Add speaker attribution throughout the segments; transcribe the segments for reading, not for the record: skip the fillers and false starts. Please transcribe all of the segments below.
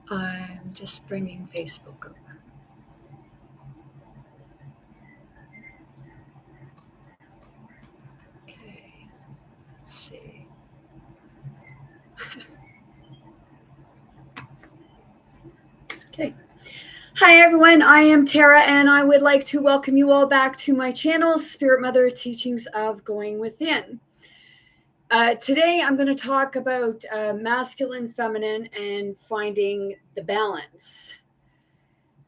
Speaker 1: I'm just bringing Facebook up. Okay, let's see. Okay. Hi, everyone. I am Tara, and I would like to welcome you all back to my channel, Spirit Mother Teachings of Going Within. Today, I'm going to talk about masculine, feminine, and finding the balance.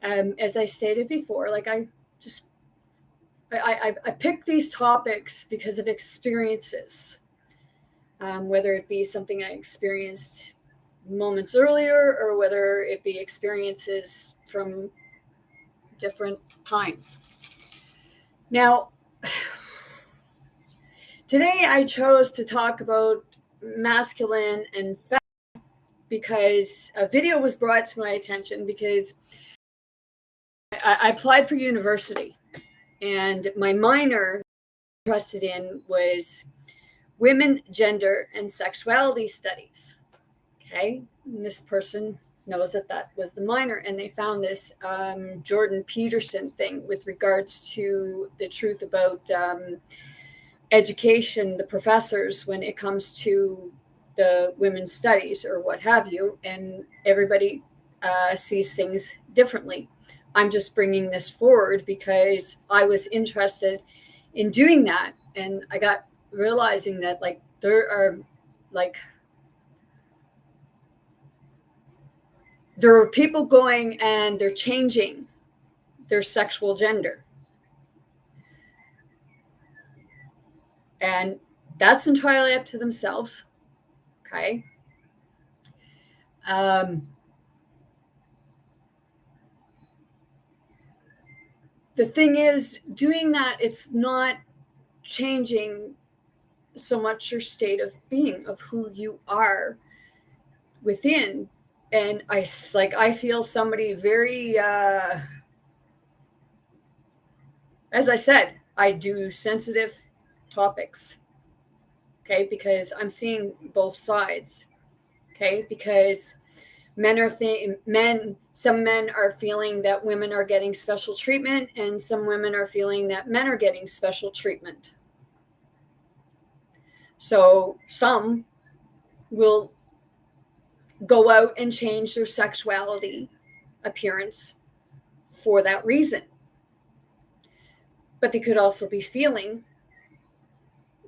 Speaker 1: As I stated before, I picked these topics because of experiences, whether it be something I experienced moments earlier or whether it be experiences from different times. Now, today I chose to talk about masculine and feminine because a video was brought to my attention because I applied for university and my minor I was interested in was women, gender, and sexuality studies. Okay, and this person knows that was the minor, and they found this Jordan Peterson thing with regards to the truth about education, the professors, when it comes to the women's studies or what have you, and everybody sees things differently. I'm just bringing this forward because I was interested in doing that, and I got realizing that there are people going and they're changing their sexual gender. And that's entirely up to themselves. Okay. The thing is, doing that, it's not changing so much your state of being, of who you are within. And I feel somebody very, as I said, I do sensitive topics. Okay. Because I'm seeing both sides. Okay. Because some men are feeling that women are getting special treatment, and some women are feeling that men are getting special treatment. So some will go out and change their sexuality appearance for that reason. But they could also be feeling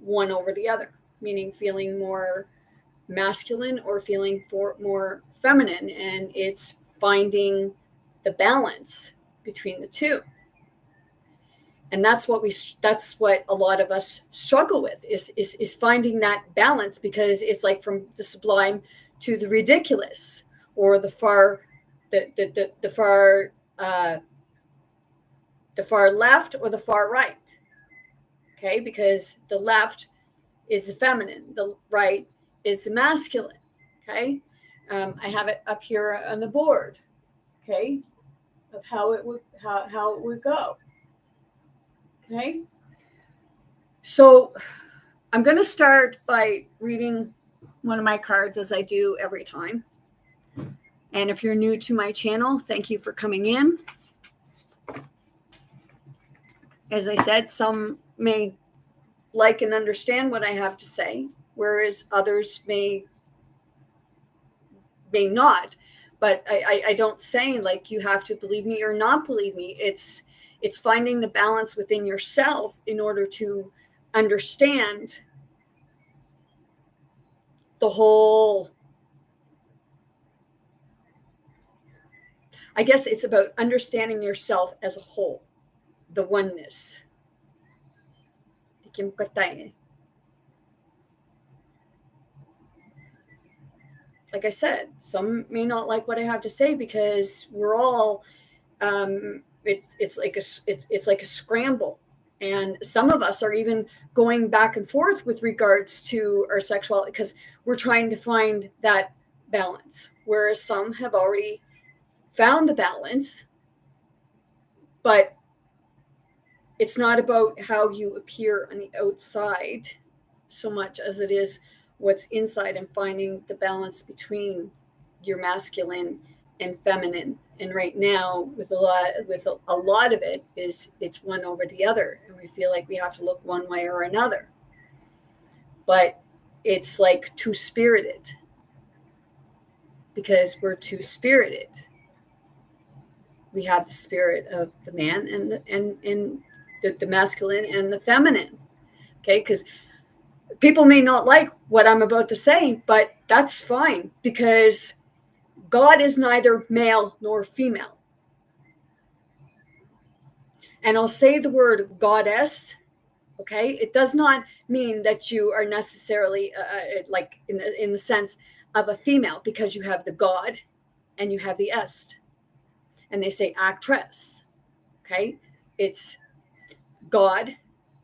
Speaker 1: one over the other, meaning feeling more masculine or feeling more feminine, and it's finding the balance between the two. And that's what a lot of us struggle with is finding that balance, because it's like from the sublime to the ridiculous, or the far left or the far right. Okay, because the left is the feminine, the right is the masculine. Okay, I have it up here on the board. Okay, of how it would go. Okay, so I'm going to start by reading one of my cards, as I do every time. And if you're new to my channel, thank you for coming in. As I said, some may like and understand what I have to say, whereas others may not. But I don't say like you have to believe me or not believe me. It's finding the balance within yourself in order to understand the whole. I guess it's about understanding yourself as a whole, the oneness. Like I said, some may not like what I have to say because we're all it's like a scramble, and some of us are even going back and forth with regards to our sexuality because we're trying to find that balance, whereas some have already found the balance. But it's not about how you appear on the outside so much as it is what's inside, and finding the balance between your masculine and feminine. And right now, with a lot of it, is it's one over the other, and we feel like we have to look one way or another. But it's like two-spirited, because we're two-spirited. We have the spirit of the man and the masculine and the feminine. Okay, because people may not like what I'm about to say, but that's fine, because God is neither male nor female. And I'll say the word goddess. Okay, it does not mean that you are necessarily like in the sense of a female, because you have the God and you have the est, and they say actress. Okay, it's God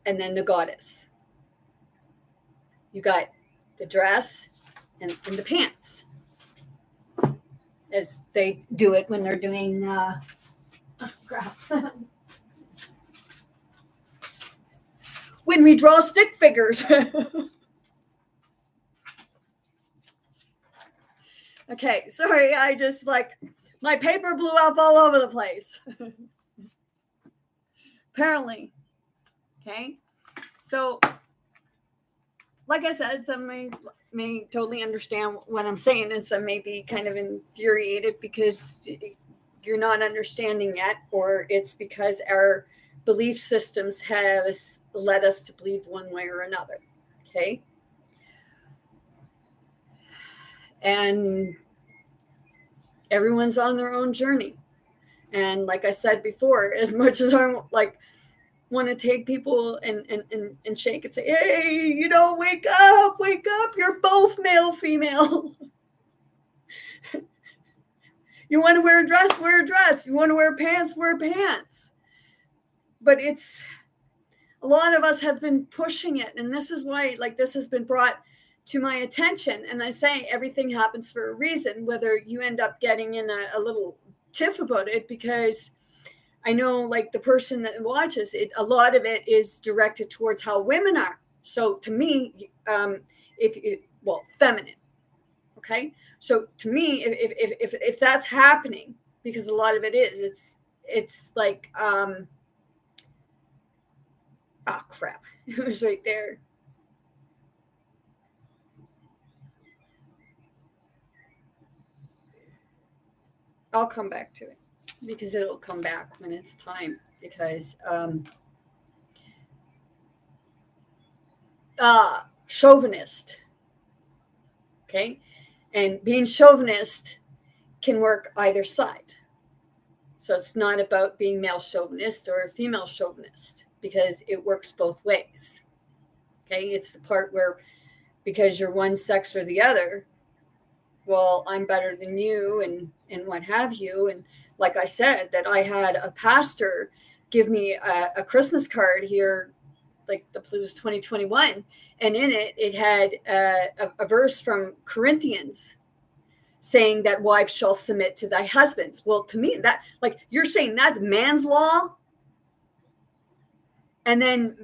Speaker 1: and then the goddess. You got the dress and the pants, as they do it when they're doing crap. When we draw stick figures. Okay, sorry, I just my paper blew up all over the place. Apparently. Okay, so like I said, some may totally understand what I'm saying, and some may be kind of infuriated because you're not understanding yet, or it's because our belief systems has led us to believe one way or another. Okay. And everyone's on their own journey. And like I said before, as much as I want to take people and shake and say, hey, wake up, you're both male, female. You want to wear a dress, wear a dress. You want to wear pants, wear pants. But it's, a lot of us have been pushing it. And this is why, this has been brought to my attention. And I say everything happens for a reason, whether you end up getting in a little tiff about it, because I know the person that watches it, a lot of it is directed towards how women are. So to me, feminine. Okay. So to me, if that's happening, because a lot of it is, it's like, oh crap, it was right there. I'll come back to it, because it'll come back when it's time, because chauvinist. Okay. And being chauvinist can work either side. So it's not about being male chauvinist or female chauvinist, because it works both ways. Okay. It's the part where, because you're one sex or the other, well, I'm better than you and what have you. And like I said, that I had a pastor give me a Christmas card here, the Blues 2021. And in it had a verse from Corinthians saying that wives shall submit to thy husbands. Well, to me, that, you're saying that's man's law. And then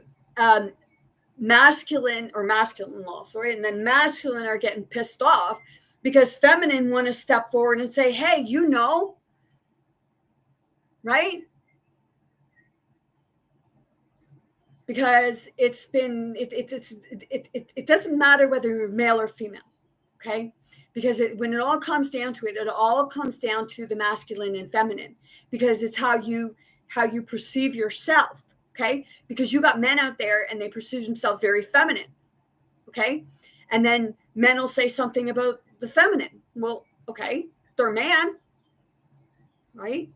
Speaker 1: masculine law, sorry. And then masculine are getting pissed off because feminine want to step forward and say, hey, right? Because it doesn't matter whether you're male or female. Okay. Because when it all comes down to it, it all comes down to the masculine and feminine, because it's how you perceive yourself. Okay. Because you got men out there and they perceive themselves very feminine. Okay. And then men will say something about the feminine. Well, okay, they're a man, right?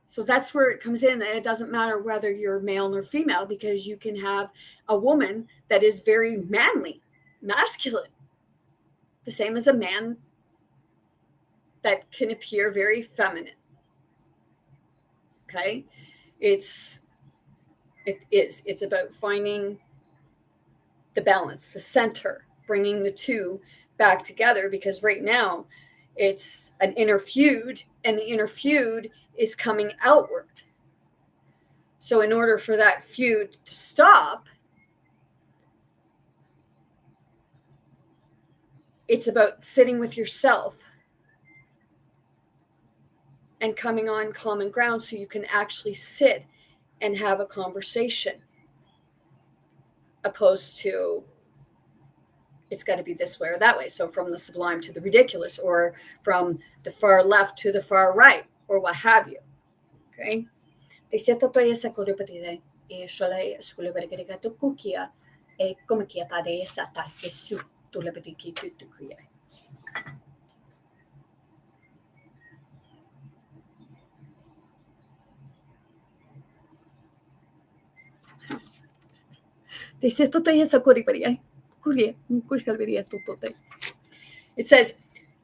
Speaker 1: So that's where it comes in. It doesn't matter whether you're male or female, because you can have a woman that is very manly, masculine, the same as a man that can appear very feminine. Okay. It's about finding the balance, the center, bringing the two back together, because right now it's an inner feud, and the inner feud is coming outward. So in order for that feud to stop, it's about sitting with yourself and coming on common ground so you can actually sit and have a conversation, opposed to it's got to be this way or that way. So from the sublime to the ridiculous, or from the far left to the far right, or what have you. Okay. It says,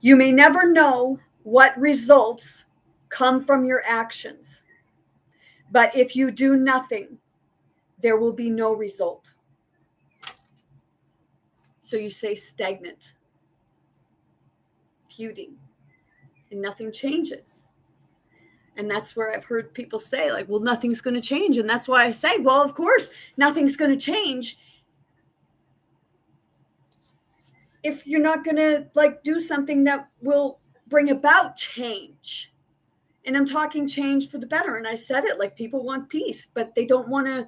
Speaker 1: you may never know what results come from your actions, but if you do nothing, there will be no result. So you stay stagnant, feuding, and nothing changes. And that's where I've heard people say, like, well, nothing's going to change. And that's why I say, well, of course, nothing's going to change if you're not going to like do something that will bring about change. And I'm talking change for the better. And I said it, like, people want peace, but they don't want to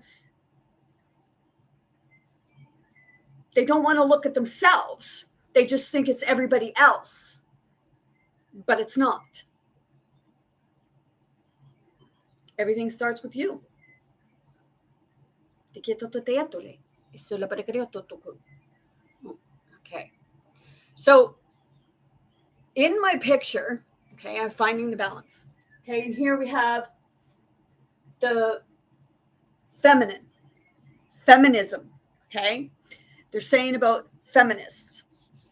Speaker 1: look at themselves. They just think it's everybody else, but it's not. Everything starts with you. Okay. So in my picture, okay, I'm finding the balance. Okay, and here we have the feminism. Okay, they're saying about feminists.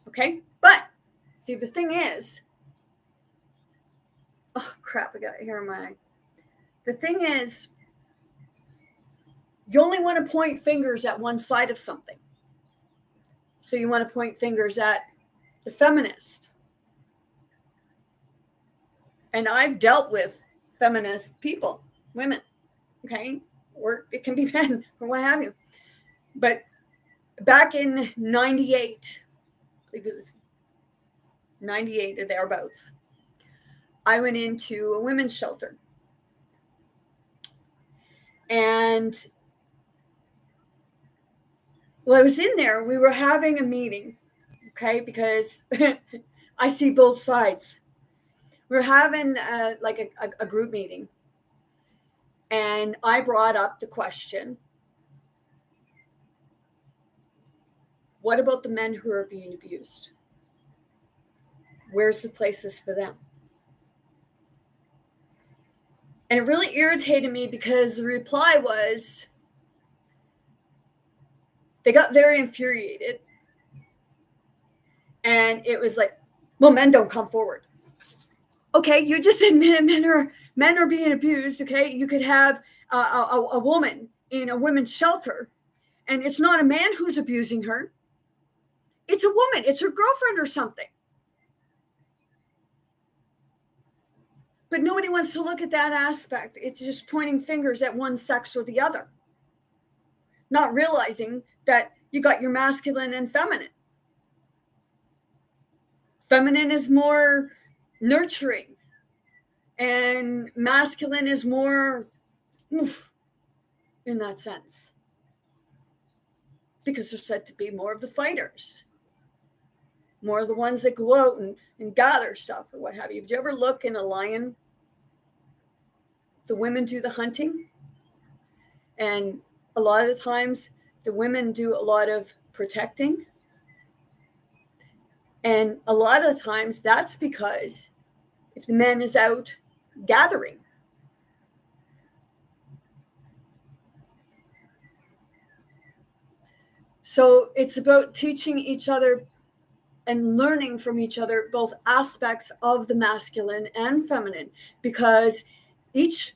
Speaker 1: Okay, but see, the thing is, oh crap, I got it here in my. The thing is, you only want to point fingers at one side of something. So you want to point fingers at the feminist. And I've dealt with feminist people, women, okay? Or it can be men or what have you. But back in 98, I believe it was 98 or thereabouts, I went into a women's shelter. And while I was in there, we were having a meeting, okay? Because I see both sides. We're having a group meeting. And I brought up the question, what about the men who are being abused? Where's the places for them? And it really irritated me because the reply was, they got very infuriated. And it was like, well, men don't come forward. Okay, you just said men are being abused. Okay, you could have a woman in a women's shelter, and it's not a man who's abusing her. It's a woman. It's her girlfriend or something. But nobody wants to look at that aspect. It's just pointing fingers at one sex or the other, not realizing that you got your masculine and feminine. Feminine is more nurturing, and masculine is more oof, in that sense, because they're said to be more of the fighters, more of the ones that go out and gather stuff or what have you. Did you ever look in a lion? The women do the hunting, and a lot of the times the women do a lot of protecting. And a lot of the times that's because if the man is out gathering, so it's about teaching each other and learning from each other both aspects of the masculine and feminine, because each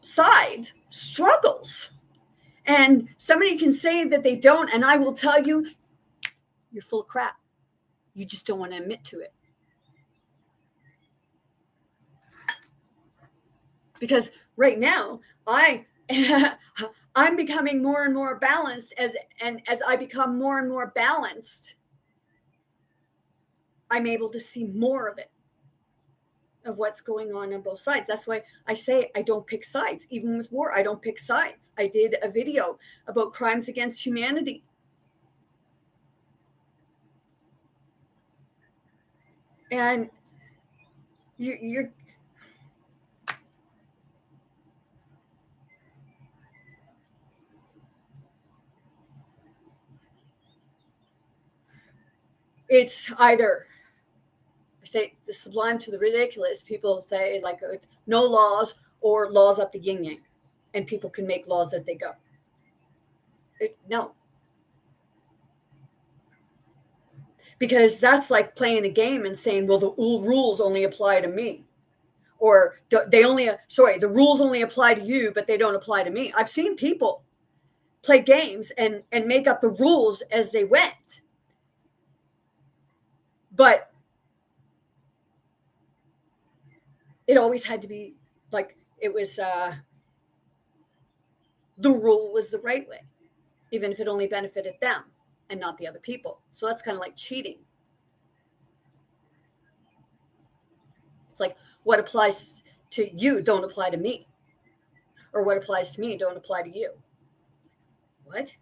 Speaker 1: side struggles. And somebody can say that they don't, and I will tell you, you're full of crap. You just don't want to admit to it. Because right now, I'm becoming more and more balanced, as I become more and more balanced, I'm able to see more of it. of what's going on both sides. That's why I say I don't pick sides. Even with war, I don't pick sides. I did a video about crimes against humanity. And you're it's either, I say the sublime to the ridiculous. People say like no laws or laws up the yin yang, and people can make laws as they go. No, because that's like playing a game and saying, well, the rules only apply to me, or the rules only apply to you, but they don't apply to me. I've seen people play games and make up the rules as they went, but it always had to be like it was the rule was the right way, even if it only benefited them and not the other people. So that's kind of like cheating. It's like what applies to you don't apply to me, or what applies to me don't apply to you. What?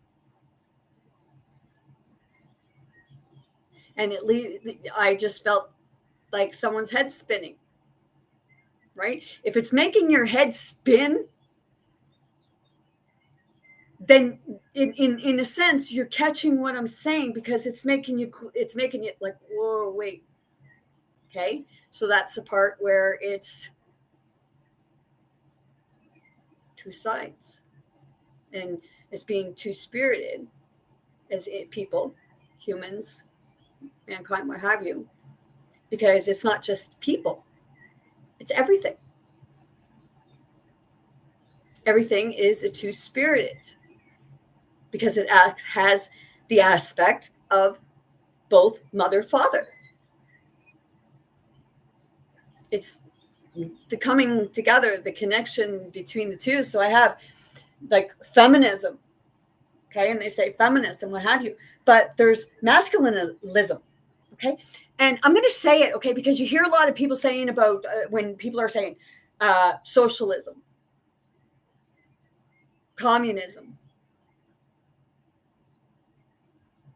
Speaker 1: And I just felt like someone's head spinning, right? If it's making your head spin, then in a sense, you're catching what I'm saying, because it's making it like, whoa, wait. Okay. So that's the part where it's two sides, and it's being two-spirited as people, humans, mankind, what have you, because it's not just people, it's everything. Everything is a two-spirited, because it has the aspect of both mother, father. It's the coming together, the connection between the two. So I have like feminism, okay, and they say feminist and what have you, but there's masculinism, okay, and I'm going to say it, okay, because you hear a lot of people saying about when people are saying socialism, communism,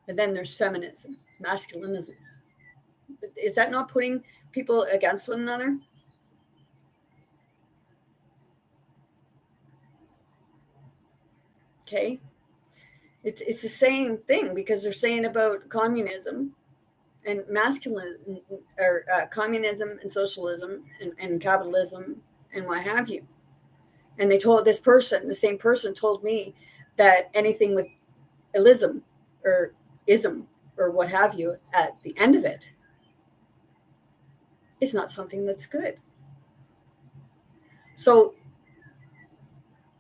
Speaker 1: and then there's feminism, masculinism. Is that not putting people against one another? Okay, it's the same thing, because they're saying about communism and masculinism, or communism and socialism and capitalism and what have you. And they told this person, the same person told me that anything with ism or what have you at the end of it is not something that's good. So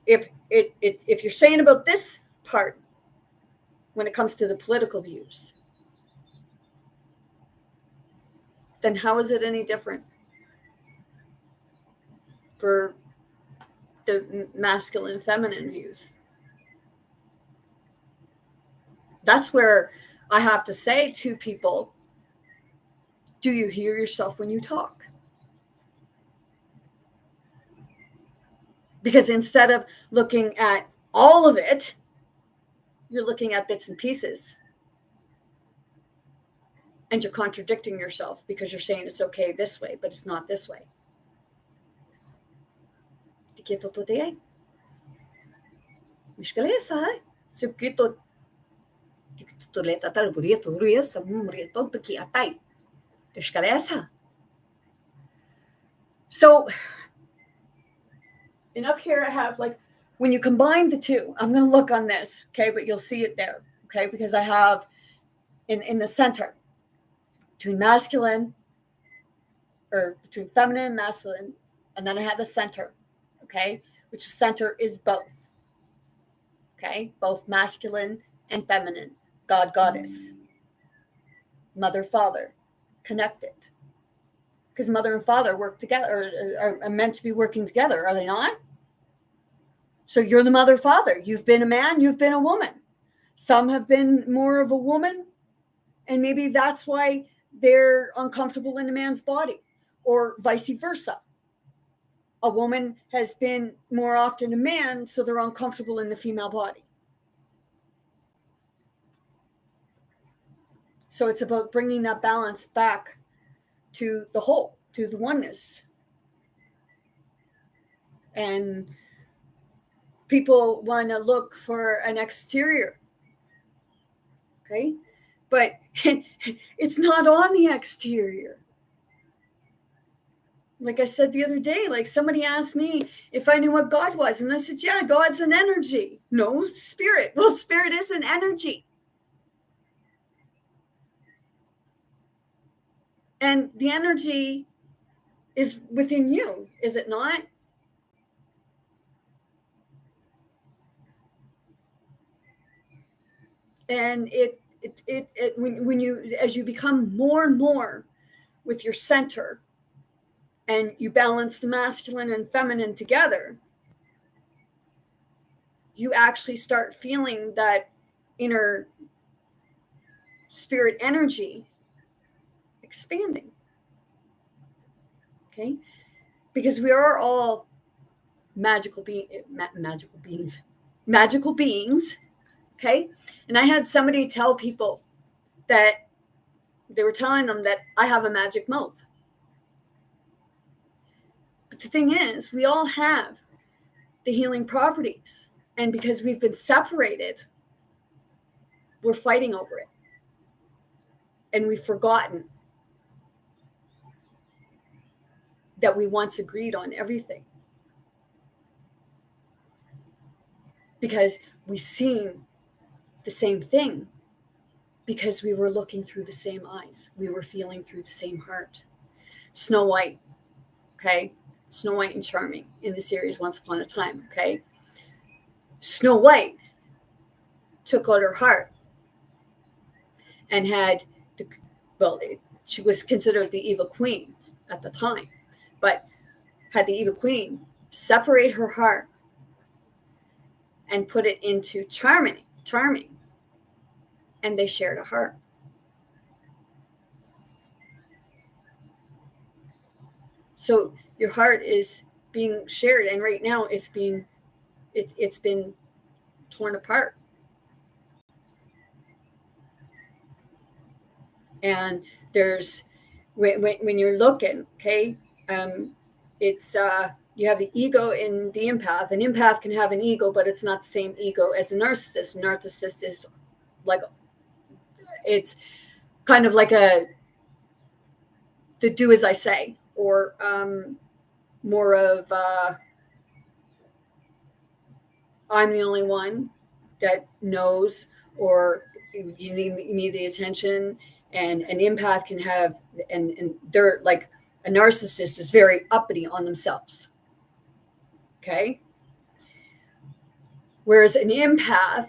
Speaker 1: if you're saying about this part, when it comes to the political views, then how is it any different for the masculine, feminine views? That's where I have to say to people, do you hear yourself when you talk? Because instead of looking at all of it, you're looking at bits and pieces. And you're contradicting yourself, because you're saying it's okay this way, but it's not this way. So, and up here I have like, when you combine the two, I'm going to look on this, okay, but you'll see it there, okay, because I have in the center between masculine, or between feminine and masculine, and then I have the center, okay, which the center is both, okay, both masculine and feminine, God, goddess, mother, father, connected, because mother and father work together, or are meant to be working together, are they not? So you're the mother, father. You've been a man, you've been a woman. Some have been more of a woman, and maybe that's why they're uncomfortable in a man's body. or vice versa. A woman has been more often a man, so they're uncomfortable in the female body. So it's about bringing that balance back to the whole, to the oneness. And people want to look for an exterior, okay? But it's not on the exterior. Like I said the other day, like somebody asked me if I knew what God was. And I said, yeah, God's an energy. No, spirit. Well, spirit is an energy. And the energy is within you, is it not? And when you, as you become more and more with your center, and you balance the masculine and feminine together, you actually start feeling that inner spirit energy expanding. Okay? Because we are all magical beings. Okay? And I had somebody tell people that they were telling them that I have a magic mouth. But the thing is, we all have the healing properties. And because we've been separated, we're fighting over it. And we've forgotten that we once agreed on everything. Because we seen the same thing. Because we were looking through the same eyes. We were feeling through the same heart. Snow White, okay? Snow White and Charming in the series Once Upon a Time, okay? Snow White took out her heart and had, she was considered the evil queen at the time, but had the evil queen separate her heart and put it into Charming, and they shared a heart. So your heart is being shared, and right now it's been torn apart. And there's when you're looking, okay, it's you have the ego in the empath. An empath can have an ego, but it's not the same ego as a narcissist. A narcissist is like, it's kind of like the do as I say, or more of I'm the only one that knows, or you need the attention. And an empath can have, and they're like, a narcissist is very uppity on themselves. Okay. Whereas an empath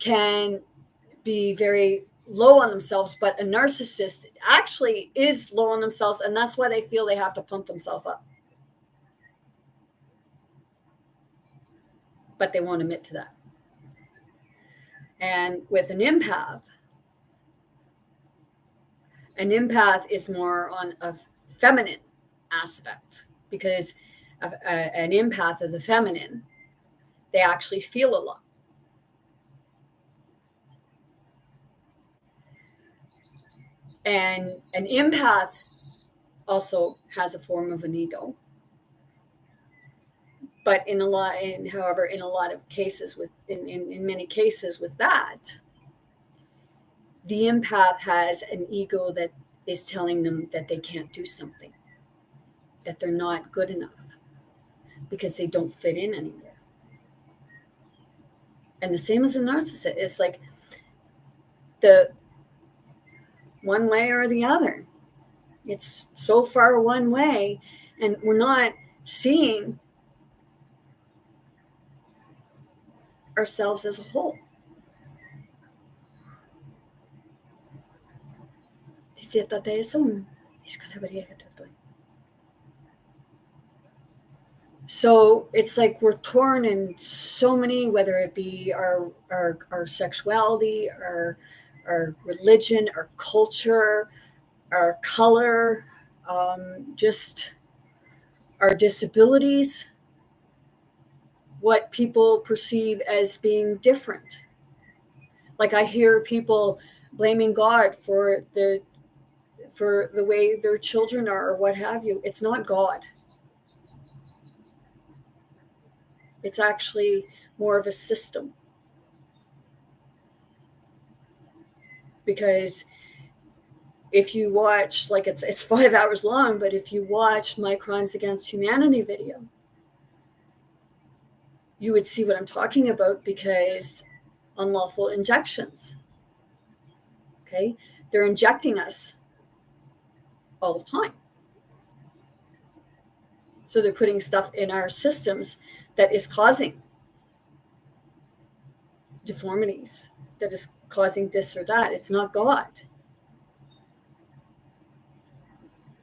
Speaker 1: can be very low on themselves, but a narcissist actually is low on themselves. And that's why they feel they have to pump themselves up. But they won't admit to that. And with an empath is more on a feminine aspect, because an empath is a feminine. They actually feel a lot. And an empath also has a form of an ego. But in a lot of cases, in many cases with that, the empath has an ego that is telling them that they can't do something, that they're not good enough, because they don't fit in anymore. And the same as a narcissist, it's like the one way or the other. It's so far one way, and we're not seeing ourselves as a whole. So it's like we're torn in so many, whether it be our sexuality, our religion, our culture, our color, just our disabilities, what people perceive as being different. Like I hear people blaming God for the way their children are or what have you. It's not God. It's actually more of a system. Because if you watch, like it's 5 hours long, but if you watch my Crimes Against Humanity video, you would see what I'm talking about, because unlawful injections, okay? They're injecting us all the time. So they're putting stuff in our systems that is causing deformities, that is causing this or that. It's not God.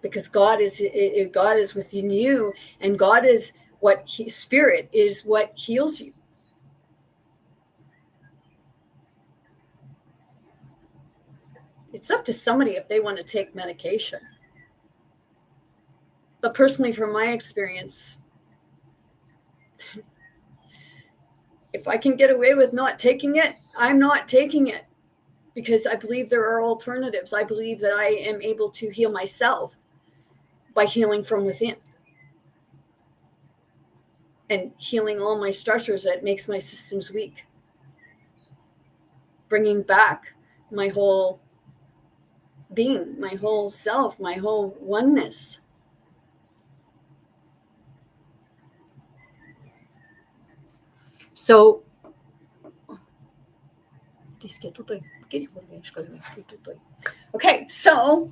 Speaker 1: Because God is within you, and God is spirit is what heals you. It's up to somebody if they want to take medication. But personally, from my experience, if I can get away with not taking it, I'm not taking it, because I believe there are alternatives. I believe that I am able to heal myself by healing from within and healing all my stressors that makes my systems weak, bringing back my whole being, my whole self, my whole oneness. So okay, so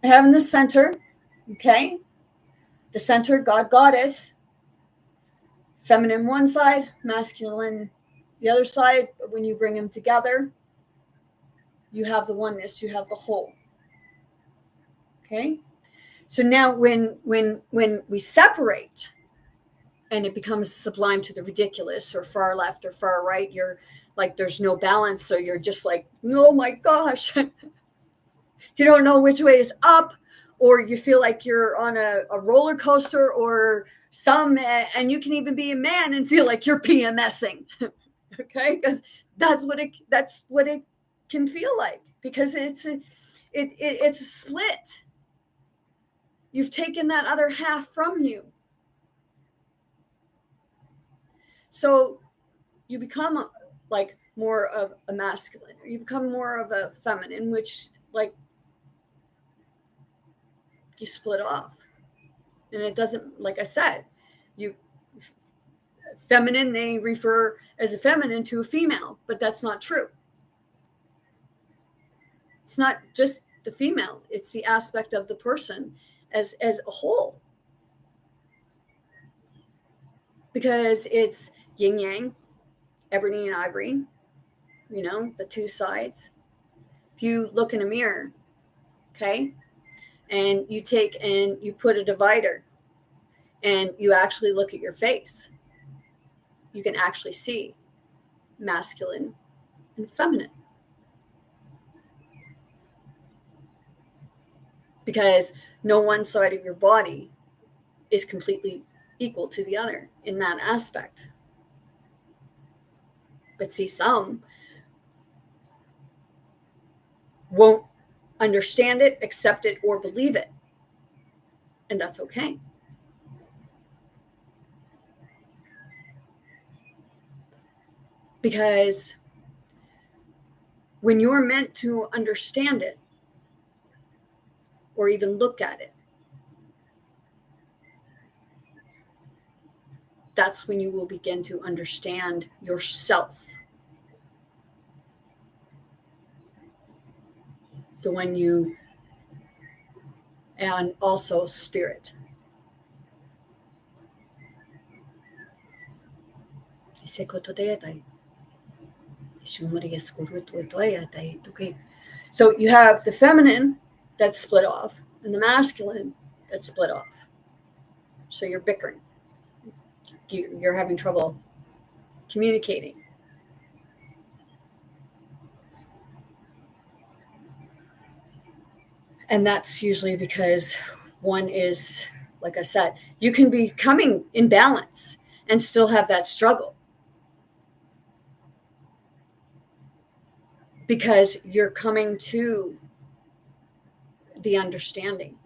Speaker 1: I have in the center, okay, the center, God, Goddess, feminine one side, masculine the other side. But when you bring them together, you have the oneness, you have the whole. Okay, so now when we separate and it becomes sublime to the ridiculous, or far left or far right, you're like, there's no balance, so you're just like, oh my gosh. You don't know which way is up, or you feel like you're on a roller coaster or and you can even be a man and feel like you're PMSing. Okay, because that's what it can feel like, because it's a split. You've taken that other half from you, so you become like more of a masculine, or you become more of a feminine, which like you split off. And it doesn't, like I said, you feminine, they refer as a feminine to a female, but that's not true. It's not just the female, it's the aspect of the person as a whole, because it's yin yang, ebony and ivory, the two sides. If you look in a mirror, okay, and you take and you put a divider and you actually look at your face, you can actually see masculine and feminine. Because no one side of your body is completely equal to the other in that aspect. But see, some won't understand it, accept it, or believe it. And that's okay. Because when you're meant to understand it, or even look at it, that's when you will begin to understand yourself. The one you, and also spirit. So you have the feminine that's split off and the masculine that's split off. So you're bickering. You're having trouble communicating. And that's usually because one is, like I said, you can be coming in balance and still have that struggle because you're coming to the understanding.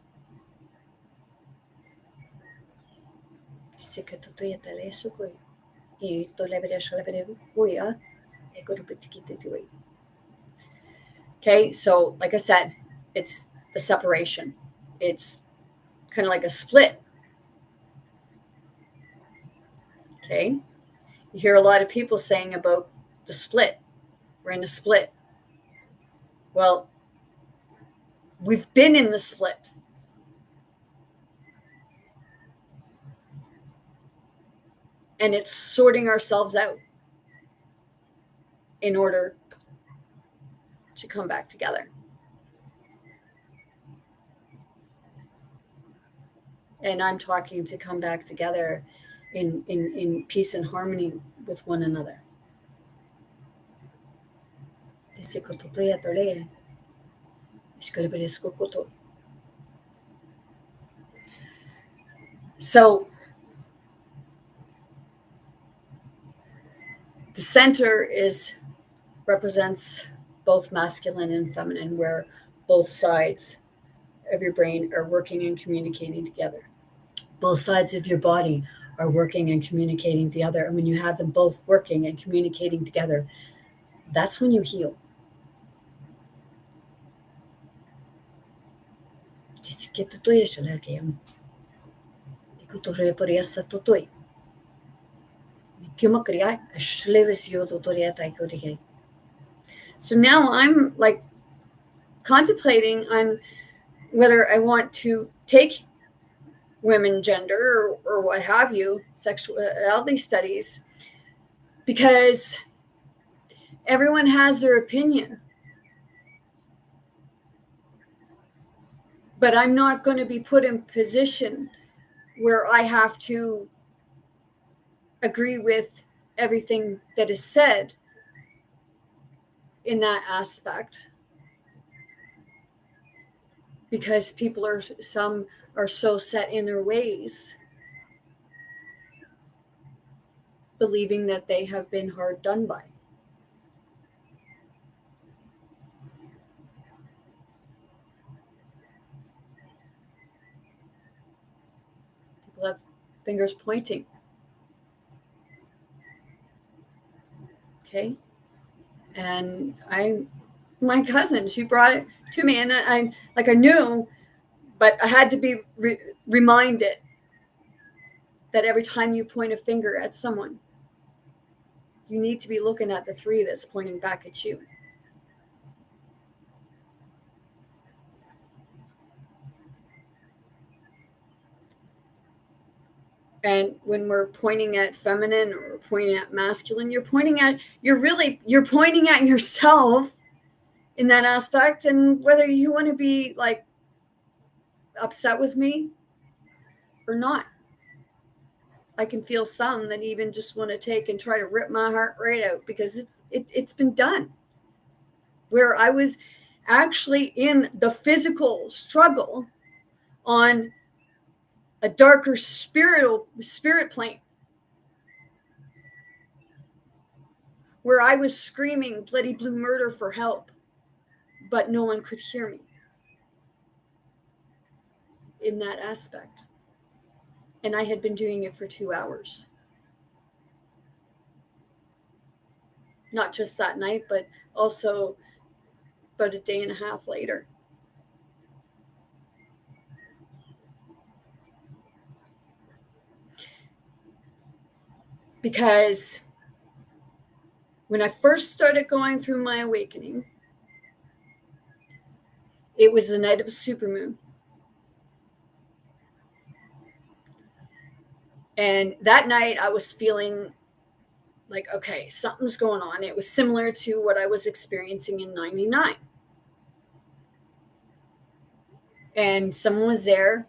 Speaker 1: Okay, so like I said, it's the separation. It's kind of like a split. Okay, you hear a lot of people saying about the split. We're in a split. Well, we've been in the split. And it's sorting ourselves out in order to come back together. And I'm talking to come back together in peace and harmony with one another. So the center represents both masculine and feminine, where both sides of your brain are working and communicating together. Both sides of your body are working and communicating together. And when you have them both working and communicating together, that's when you heal. So now I'm like contemplating on whether I want to take women gender or what have you, sexuality studies, because everyone has their opinion. But I'm not going to be put in a position where I have to agree with everything that is said in that aspect. Because some are so set in their ways, believing that they have been hard done by. People have fingers pointing. Okay. And my cousin, she brought it to me, and I knew, but I had to be reminded that every time you point a finger at someone, you need to be looking at the three that's pointing back at you. And when we're pointing at feminine or pointing at masculine, you're pointing at yourself in that aspect. And whether you want to be like upset with me or not, I can feel some that even just want to take and try to rip my heart right out, because it's been done. Where I was actually in the physical struggle on a darker spirit plane, where I was screaming bloody blue murder for help, but no one could hear me in that aspect. And I had been doing it for 2 hours. Not just that night, but also about a day and a half later. Because when I first started going through my awakening, it was the night of a supermoon. And that night I was feeling like, okay, something's going on. It was similar to what I was experiencing in 99. And someone was there,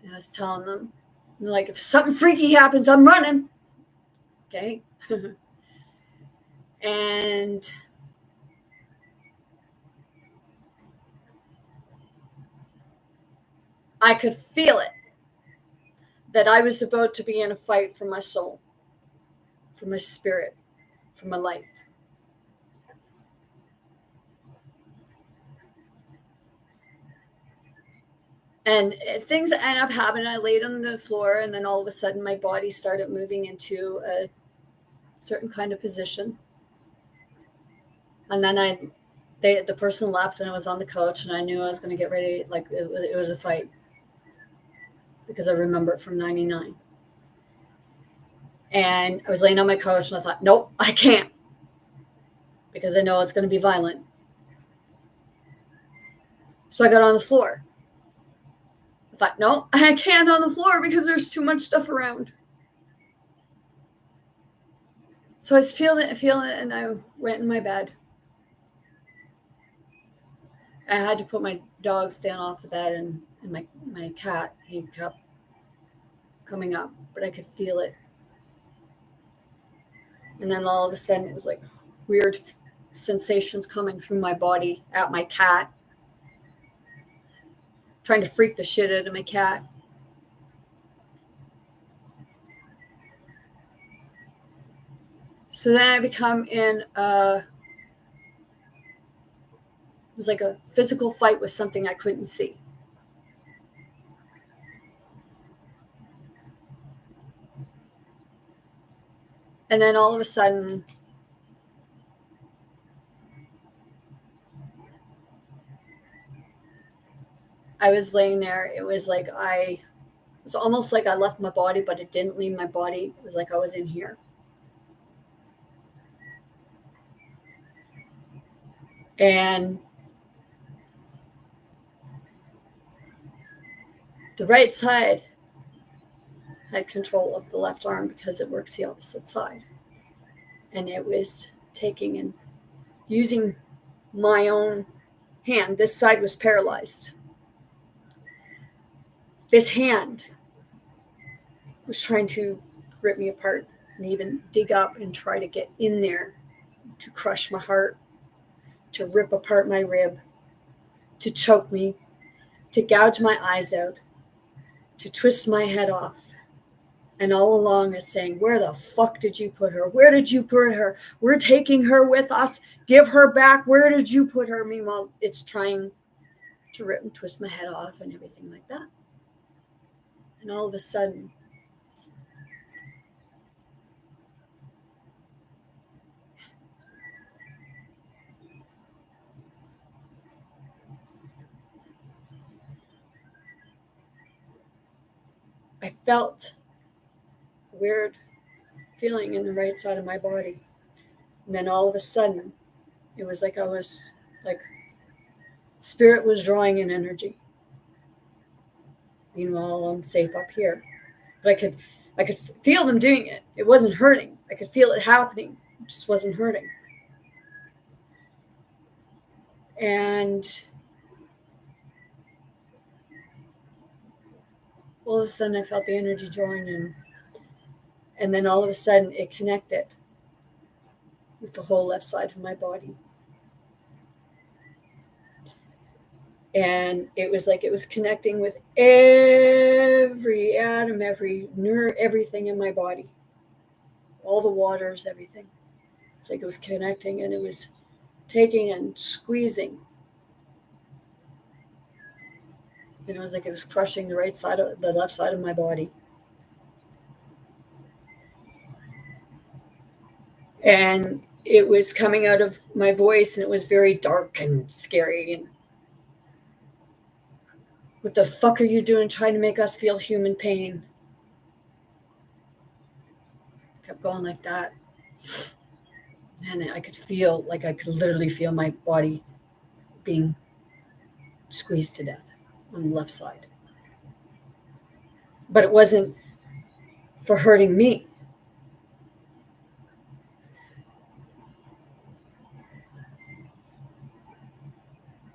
Speaker 1: and I was telling them, like, if something freaky happens, I'm running. Okay. And I could feel it, that I was about to be in a fight for my soul, for my spirit, for my life. And things end up happening. I laid on the floor, and then all of a sudden my body started moving into a certain kind of position. And then the person left, and I was on the couch, and I knew I was going to get ready. Like it was a fight, because I remember it from '99. And I was laying on my couch, and I thought, nope, I can't, because I know it's going to be violent. So I got on the floor. I thought, no, I can't on the floor because there's too much stuff around. So I was feeling it, and I went in my bed. I had to put my dogs down off the bed, and my cat, he kept coming up, but I could feel it. And then all of a sudden it was like weird sensations coming through my body at my cat, trying to freak the shit out of my cat. So then I become in it was like a physical fight with something I couldn't see. And then all of a sudden, I was laying there. It was almost like I left my body, but it didn't leave my body. It was like I was in here. And the right side had control of the left arm because it works the opposite side. And it was taking and using my own hand. This side was paralyzed. This hand was trying to rip me apart and even dig up and try to get in there to crush my heart, to rip apart my rib, to choke me, to gouge my eyes out, to twist my head off. And all along is saying, where the fuck did you put her? Where did you put her? We're taking her with us. Give her back. Where did you put her? Meanwhile, it's trying to rip and twist my head off and everything like that. And all of a sudden, I felt a weird feeling in the right side of my body. And then all of a sudden, it was like I was like spirit was drawing in energy. Meanwhile, I'm safe up here. But I could feel them doing it. It wasn't hurting. I could feel it happening. It just wasn't hurting. And all of a sudden, I felt the energy drawing in. And then all of a sudden, it connected with the whole left side of my body. And it was like it was connecting with every atom, every nerve, everything in my body. All the waters, everything. It's like it was connecting, and it was taking and squeezing. And it was like it was crushing the left side of my body. And it was coming out of my voice, and it was very dark and scary. And what the fuck are you doing trying to make us feel human pain? Kept going like that. And I could literally feel my body being squeezed to death on the left side. But it wasn't for hurting me.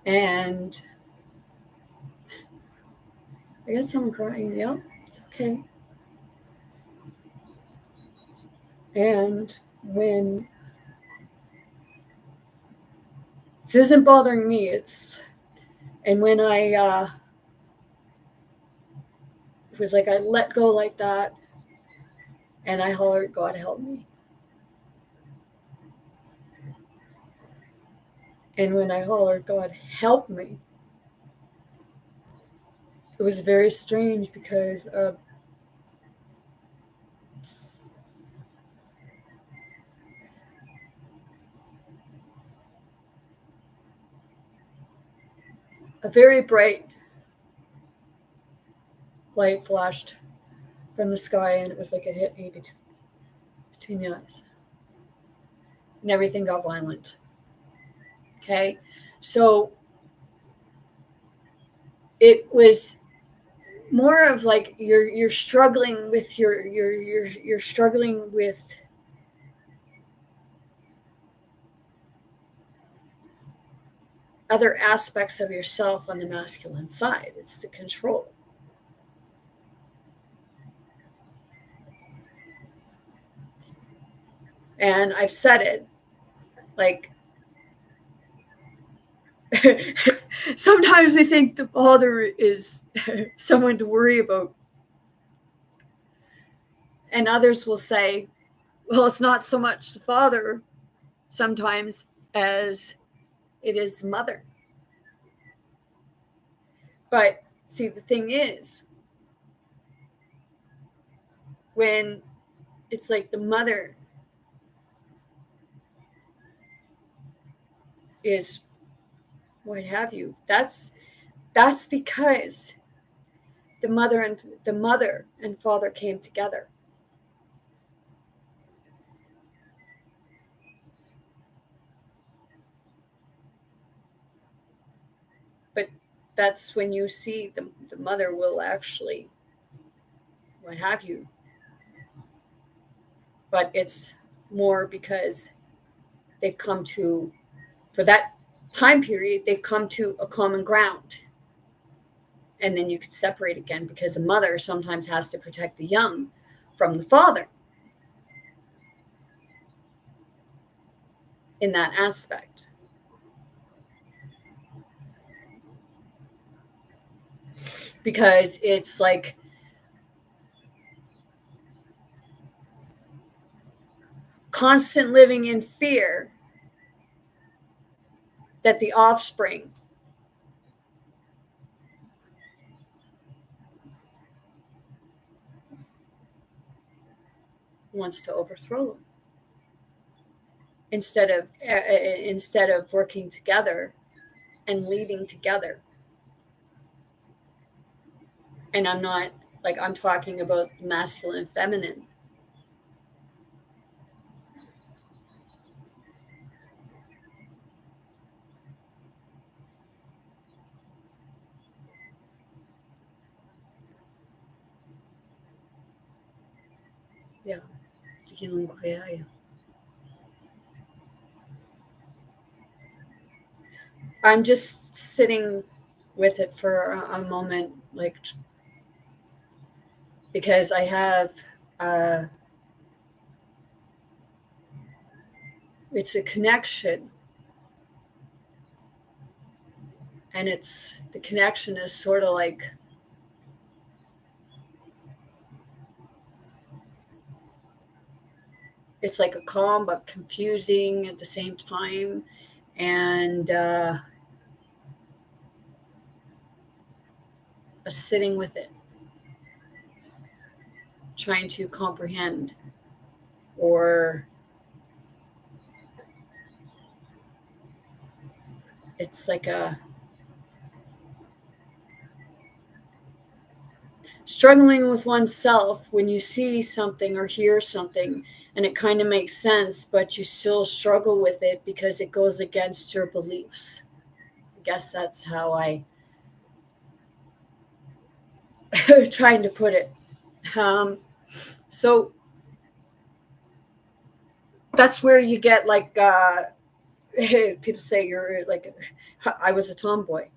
Speaker 1: And I got someone crying. Yeah, it's okay. And when this isn't bothering me, and when I was like I let go like that, and I hollered, God help me. And when I hollered, God help me, it was very strange because a very bright light flashed from the sky, and it was like it hit me between the eyes. And everything got violent. Okay? So it was more of like you're struggling with you're struggling with other aspects of yourself on the masculine side. It's the control. And I've said it, like, sometimes we think the father is someone to worry about. And others will say, well, it's not so much the father sometimes as it is the mother. But see, the thing is, when it's like the mother is what have you, that's because the mother and father came together. But that's when you see the mother will actually what have you. But it's more because they've come to, for that time period, they've come to a common ground. And then you could separate again because a mother sometimes has to protect the young from the father in that aspect. Because it's like constant living in fear that the offspring wants to overthrow them instead of working together and leading together. And I'm not like I'm talking about masculine, feminine. Yeah, I'm just sitting with it for a moment, like because I have it's a connection, and it's the connection is sort of like it's like a calm but confusing at the same time, and a sitting with it, trying to comprehend or it's like a struggling with oneself when you see something or hear something and it kind of makes sense, but you still struggle with it because it goes against your beliefs. I guess that's how I trying to put it. So that's where you get like people say you're like I was a tomboy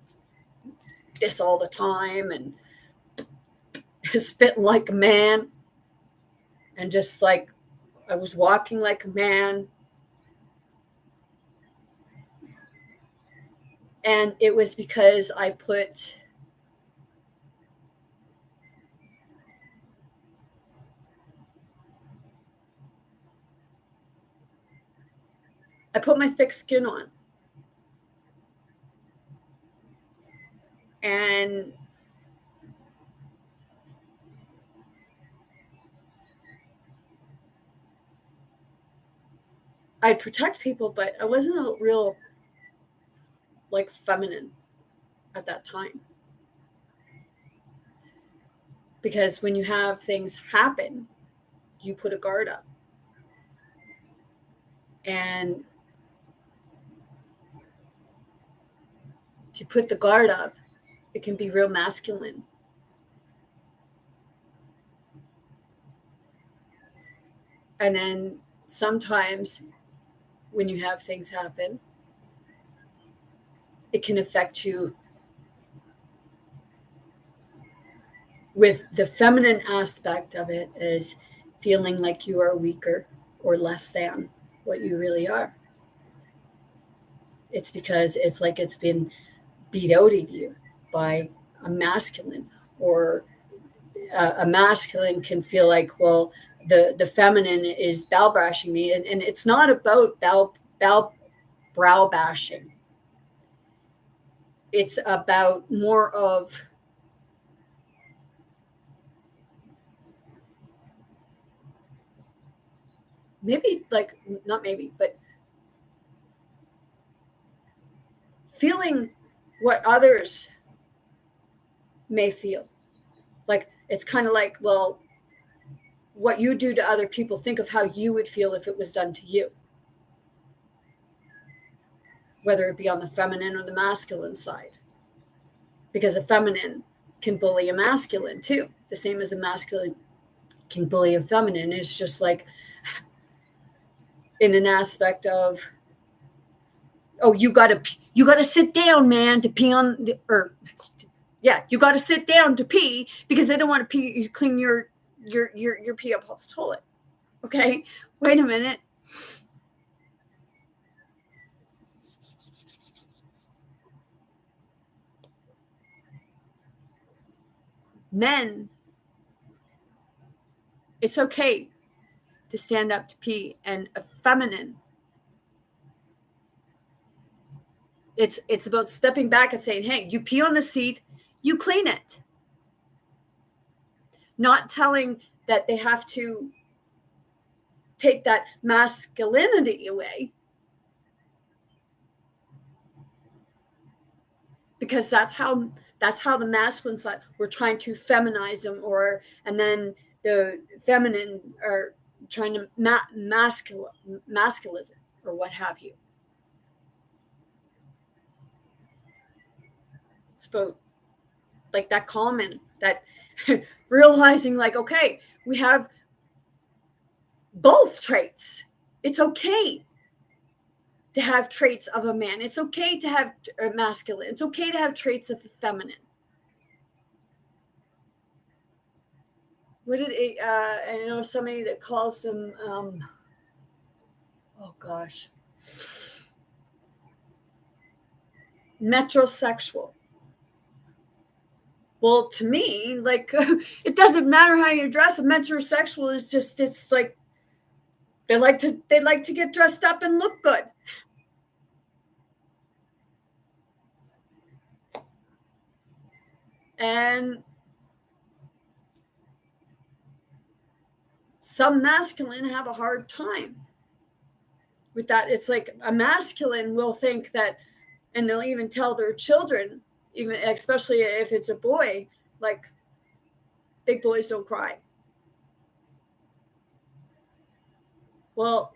Speaker 1: this all the time and spitting like a man and just like I was walking like a man. And it was because I put I put my thick skin on. And I'd protect people, but I wasn't a real, like, feminine at that time. Because when you have things happen, you put a guard up. And to put the guard up, it can be real masculine. And then sometimes when you have things happen, it can affect you with the feminine aspect of it is feeling like you are weaker or less than what you really are. It's because it's like it's been beat out of you by a masculine, or a masculine can feel like, well, the feminine is bow bashing me. And it's not about brow bashing. It's about more of maybe, like, not maybe, but feeling what others may feel. Like, it's kind of like, well, what you do to other people, think of how you would feel if it was done to you, whether it be on the feminine or the masculine side. Because a feminine can bully a masculine too, the same as a masculine can bully a feminine. It's just like in an aspect of, oh, you gotta sit down, man, to pee on, or yeah, you gotta sit down to pee because they don't want to pee. You clean your pee up off the toilet. Okay, wait a minute. Men, it's okay to stand up to pee, and a feminine, it's about stepping back and saying, hey, you pee on the seat, you clean it. Not telling that they have to take that masculinity away, because that's how the masculine side, we're trying to feminize them, and then the feminine are trying to masculism or what have you. It's about like that common, that realizing like, okay, we have both traits. It's okay to have traits of a man. It's okay to have masculine. It's okay to have traits of the feminine. What did it, I know somebody that calls them, oh gosh, metrosexual. Well, to me, like, it doesn't matter how you dress. A metrosexual is just, it's like they like to get dressed up and look good. And some masculine have a hard time with that. It's like a masculine will think that, and they'll even tell their children, even especially if it's a boy, like, big boys don't cry. Well,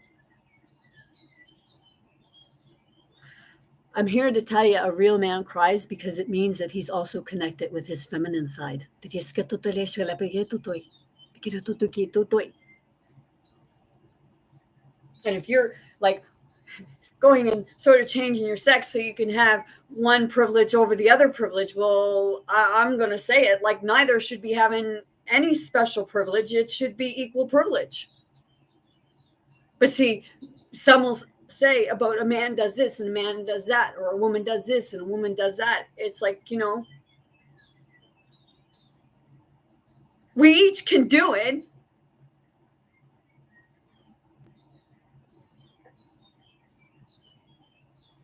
Speaker 1: I'm here to tell you, a real man cries because it means that he's also connected with his feminine side. And if you're like going and sort of changing your sex so you can have one privilege over the other privilege, well, I'm going to say it, like, neither should be having any special privilege. It should be equal privilege. But see, some will say about a man does this and a man does that, or a woman does this and a woman does that. It's like, we each can do it.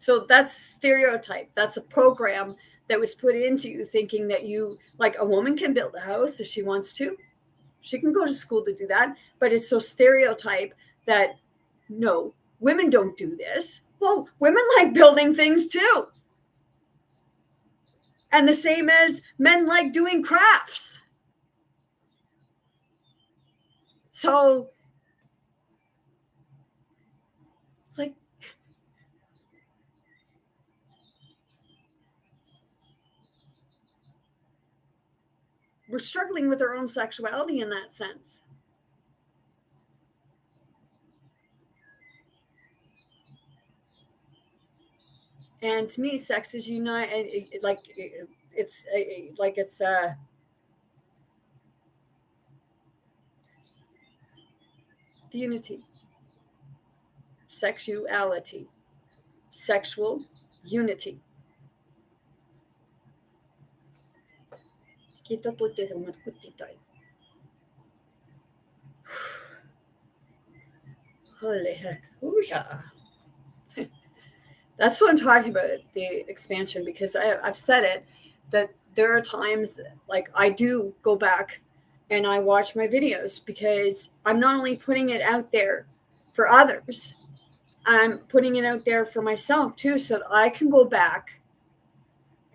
Speaker 1: So that's stereotype. That's a program that was put into you thinking that you, like a woman can build a house if she wants to. She can go to school to do that. But it's so stereotype that no, women don't do this. Well, women like building things too. And the same as men like doing crafts. So it's like, we're struggling with our own sexuality in that sense. And to me, sex is like it's the unity, sexuality, sexual unity. Holy heck. Ooh, yeah. That's what I'm talking about, the expansion, because I've said it, that there are times like I do go back and I watch my videos because I'm not only putting it out there for others, I'm putting it out there for myself too, so that I can go back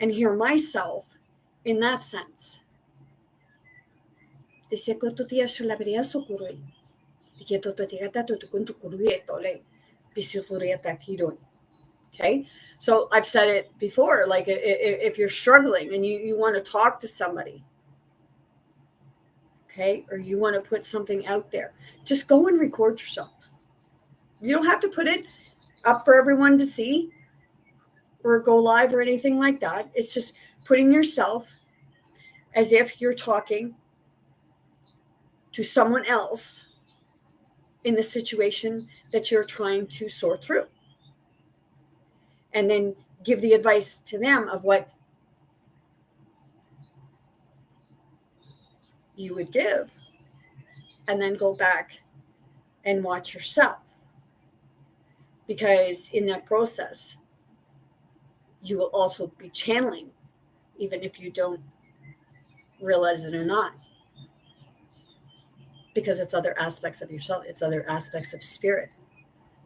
Speaker 1: and hear myself in that sense. Okay, so I've said it before, like if you're struggling and you want to talk to somebody, okay, or you want to put something out there, just go and record yourself. You don't have to put it up for everyone to see or go live or anything like that. It's just putting yourself as if you're talking to someone else in the situation that you're trying to sort through. And then give the advice to them of what you would give. And then go back and watch yourself. Because in that process, you will also be channeling, even if you don't realize it or not. Because it's other aspects of yourself, it's other aspects of spirit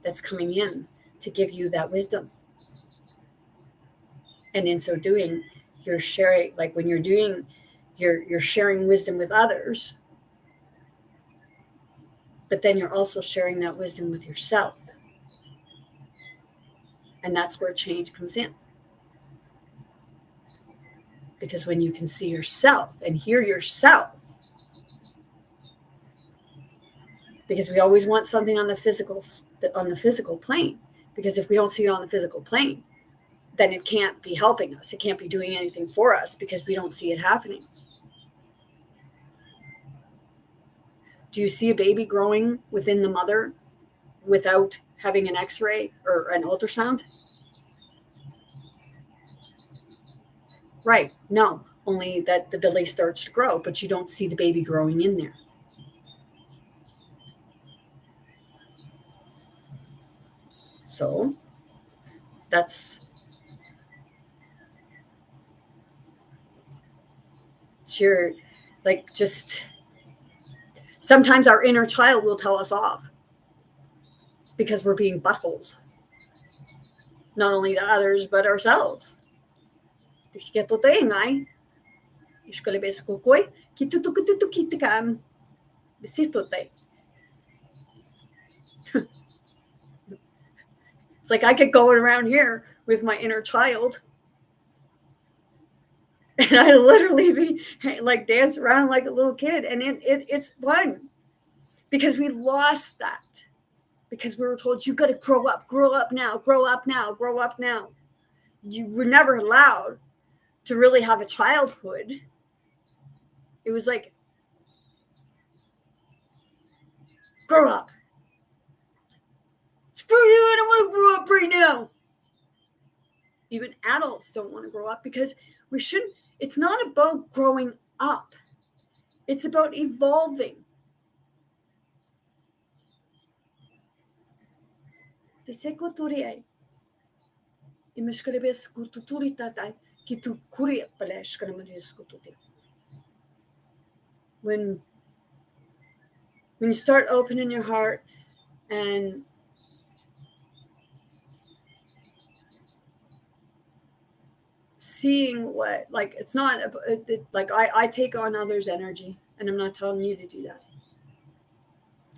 Speaker 1: that's coming in to give you that wisdom. And in so doing, you're sharing, like when you're doing, you're sharing wisdom with others, but then you're also sharing that wisdom with yourself. And that's where change comes in. Because when you can see yourself and hear yourself, because we always want something on the physical plane, because if we don't see it on the physical plane, then it can't be helping us. It can't be doing anything for us because we don't see it happening. Do you see a baby growing within the mother without having an X-ray or an ultrasound? Right. No, only that the belly starts to grow, but you don't see the baby growing in there. So that's sure, like, just sometimes our inner child will tell us off because we're being buttholes, not only to others but ourselves. It's like I could go around here with my inner child and I literally be like dance around like a little kid, and it's fun because we lost that, because we were told you got to grow up now, grow up now, grow up now. You were never allowed to really have a childhood. It was like, grow up. Screw you, I don't want to grow up right now. Even adults don't want to grow up because we shouldn't. It's not about growing up. It's about evolving. When you start opening your heart and seeing what, like, it's not like I take on others' energy, and I'm not telling you to do that.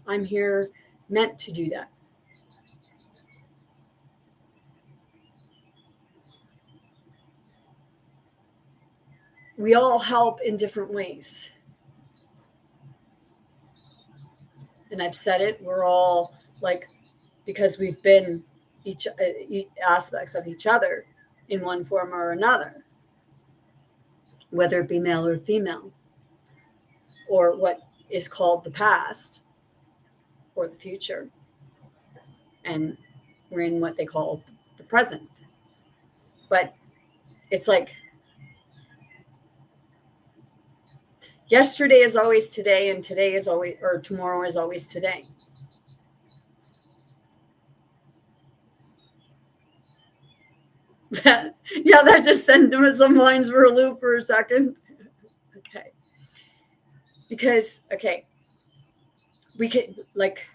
Speaker 1: I'm here meant to do that. We all help in different ways. And I've said it, we're all like, because we've been each aspects of each other in one form or another, whether it be male or female, or what is called the past or the future. And we're in what they call the present. But it's like yesterday is always today, and today is always, or tomorrow is always today. Yeah, that just sent some lines for a loop for a second. Okay. Because, okay, we could, like,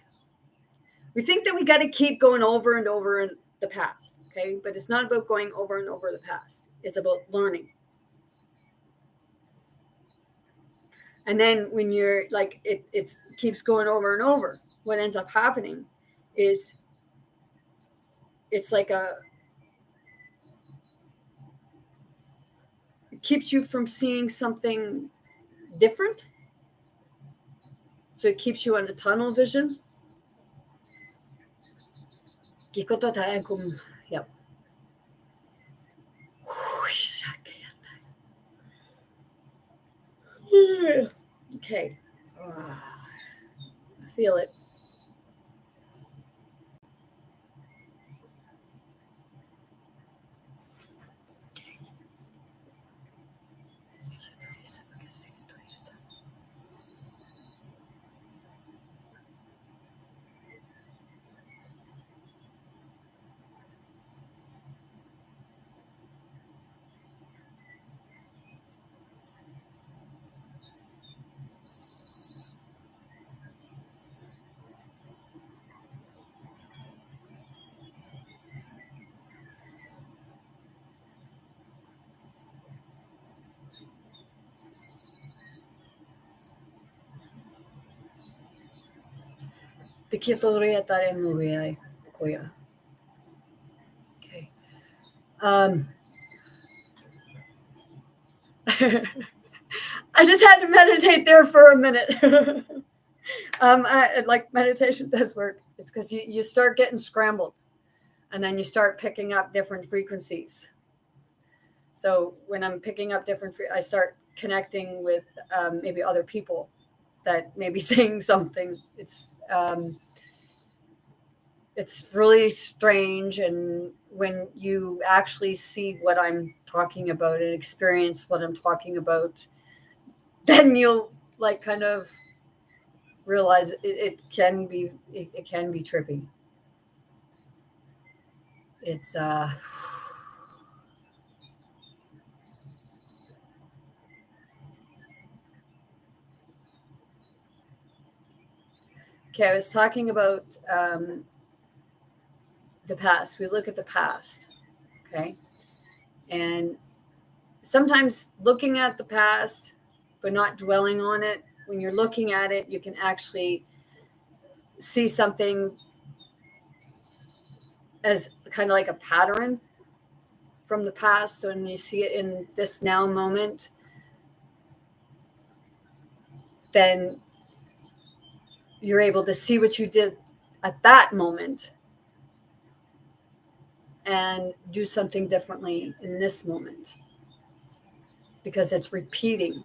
Speaker 1: we think that we got to keep going over and over in the past, okay? But it's not about going over and over the past. It's about learning. And then when you're like, it keeps going over and over, what ends up happening is it's like it keeps you from seeing something different. So it keeps you on a tunnel vision. Yep. Okay. I feel it. Okay. I just had to meditate there for a minute. Like meditation does work. It's because you start getting scrambled, and then you start picking up different frequencies. So when I'm picking up I start connecting with maybe other people that may be saying something. It's really strange, and when you actually see what I'm talking about and experience what I'm talking about, then you'll like kind of realize it can be trippy. It's okay. I was talking about the past. We look at the past, okay, and sometimes looking at the past but not dwelling on it, when you're looking at it, you can actually see something as kind of like a pattern from the past. So when you see it in this now moment, then you're able to see what you did at that moment and do something differently in this moment, because it's repeating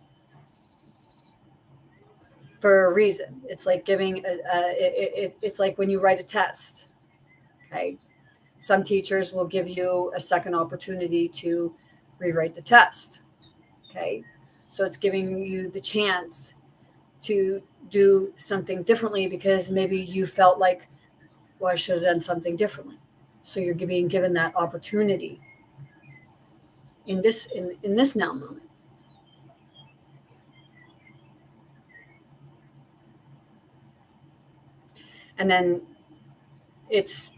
Speaker 1: for a reason. It's like giving it's like when you write a test. Okay, some teachers will give you a second opportunity to rewrite the test. Okay, so it's giving you the chance to do something differently, because maybe you felt like, well, I should have done something differently. So you're being given that opportunity in this now moment. And then it's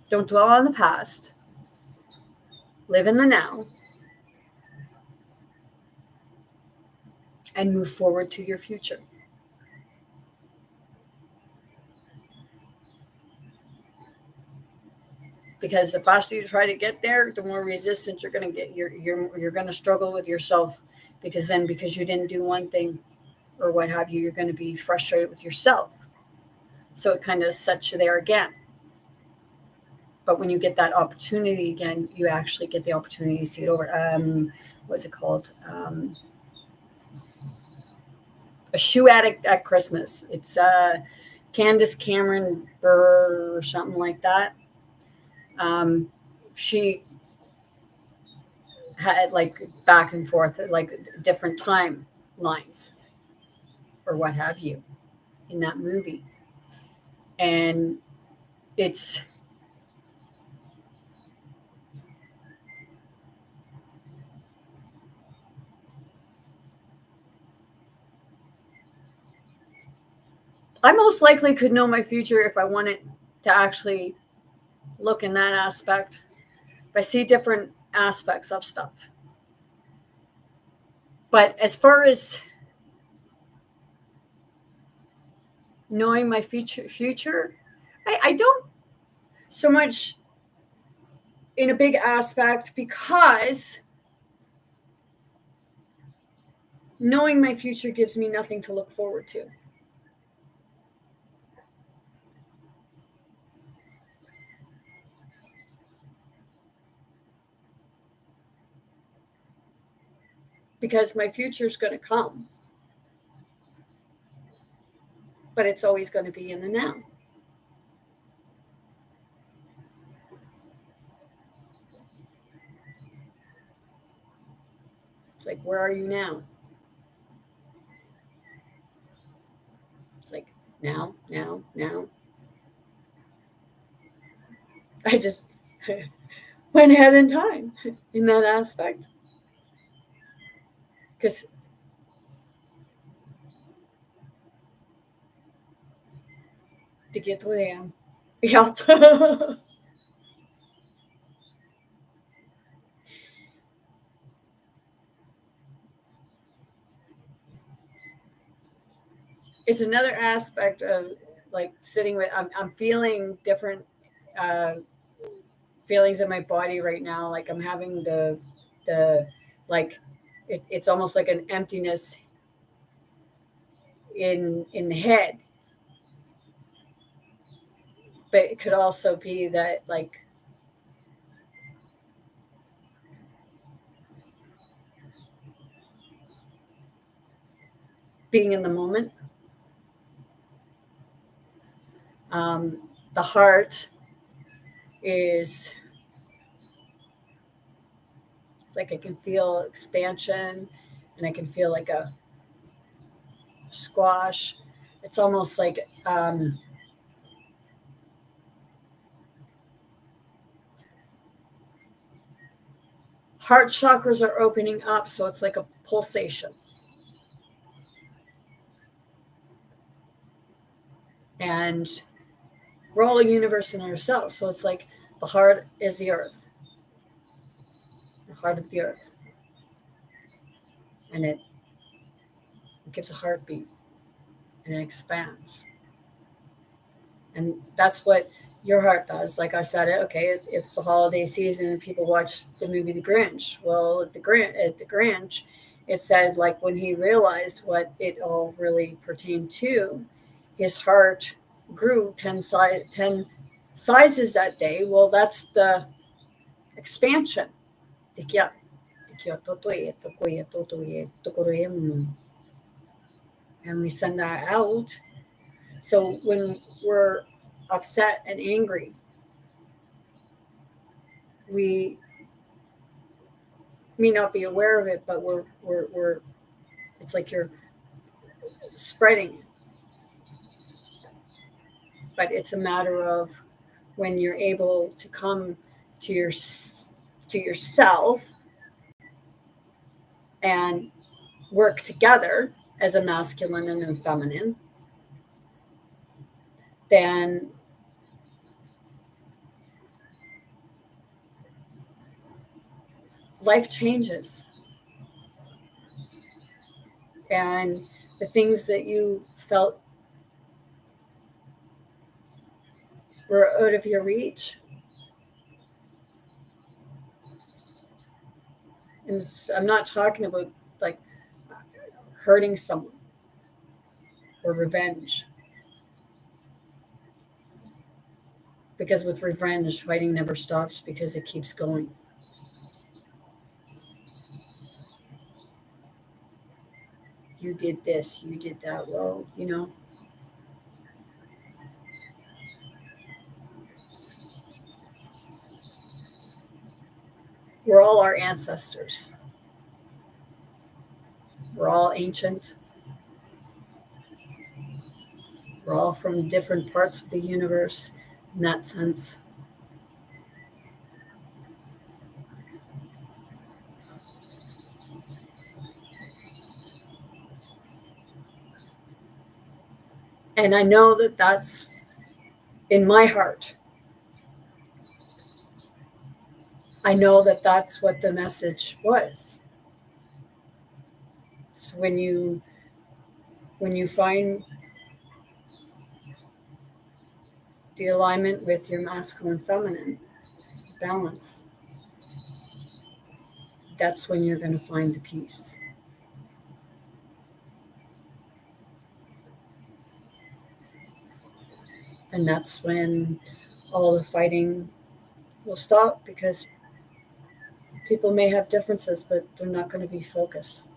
Speaker 1: don't dwell on the past. Live in the now. And move forward to your future. Because the faster you try to get there, the more resistance you're going to get. You're going to struggle with yourself, because you didn't do one thing or what have you, you're going to be frustrated with yourself. So it kind of sets you there again. But when you get that opportunity again, you actually get the opportunity to see it over. What's it called? A Shoe Addict at Christmas. It's Candace Cameron Bure or something like that. She had like back and forth, like different timelines or what have you in that movie. And it's I most likely could know my future if I wanted to actually look in that aspect. I see different aspects of stuff. But as far as knowing my future, I don't so much in a big aspect, because knowing my future gives me nothing to look forward to. Because my future is going to come. But it's always going to be in the now. It's like, where are you now? It's like, now. I just went ahead in time in that aspect. Because to get to where I am. Yep. It's another aspect of like sitting with, I'm feeling different feelings in my body right now. Like I'm having like, it's almost like an emptiness in the head. But it could also be that like being in the moment. The heart is, it's like I can feel expansion, and I can feel like a squash. It's almost like heart chakras are opening up, so it's like a pulsation. And we're all a universe in ourselves, so it's like the heart is the earth, the heart of the earth, and it gives a heartbeat, and it expands. And that's what your heart does. Like I said, okay, it's the holiday season and people watch the movie The Grinch. Well, at the Grinch, it said like when he realized what it all really pertained to, his heart grew 10 sizes that day. Well, that's the expansion. And we send that out. So when we're upset and angry, we may not be aware of it, but we're it's like you're spreading it. But it's a matter of when you're able to come to yourself and work together as a masculine and a feminine, then life changes. And the things that you felt were out of your reach, and I'm not talking about like hurting someone or revenge, because with revenge, fighting never stops because it keeps going. You did this, you did that. Well, we're all our ancestors. We're all ancient. We're all from different parts of the universe in that sense. And I know that that's in my heart. I know that that's what the message was. So when you find the alignment with your masculine feminine balance, that's when you're going to find the peace. And that's when all the fighting will stop, because people may have differences, but they're not going to be focused.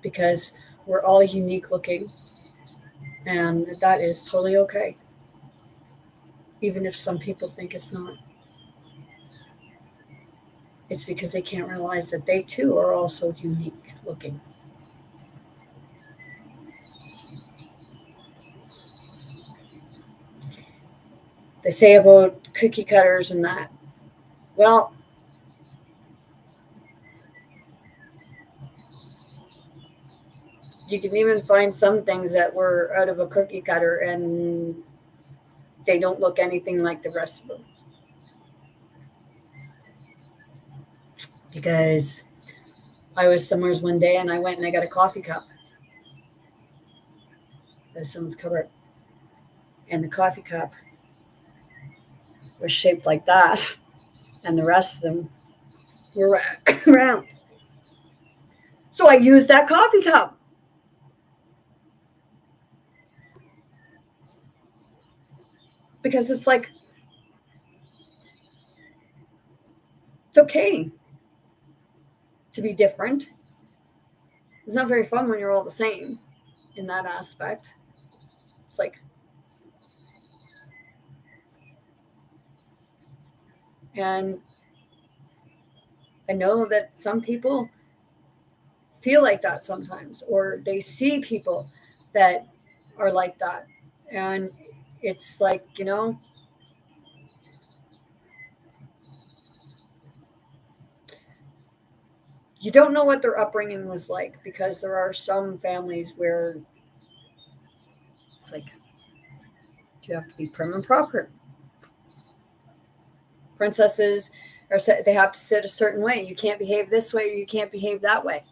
Speaker 1: Because we're all unique looking, and that is totally okay. Even if some people think it's not. It's because they can't realize that they too are also unique looking. They say about cookie cutters and that. Well, you can even find some things that were out of a cookie cutter and they don't look anything like the rest of them. Because I was somewhere one day and I went and I got a coffee cup. That was someone's cupboard. And the coffee cup was shaped like that. And the rest of them were round. So I used that coffee cup. Because it's like, it's okay to be different. It's not very fun when you're all the same in that aspect. It's like, and I know that some people feel like that sometimes, or they see people that are like that. And it's like, you don't know what their upbringing was like, because there are some families where it's like, you have to be prim and proper. Princesses they have to sit a certain way. You can't behave this way, or you can't behave that way.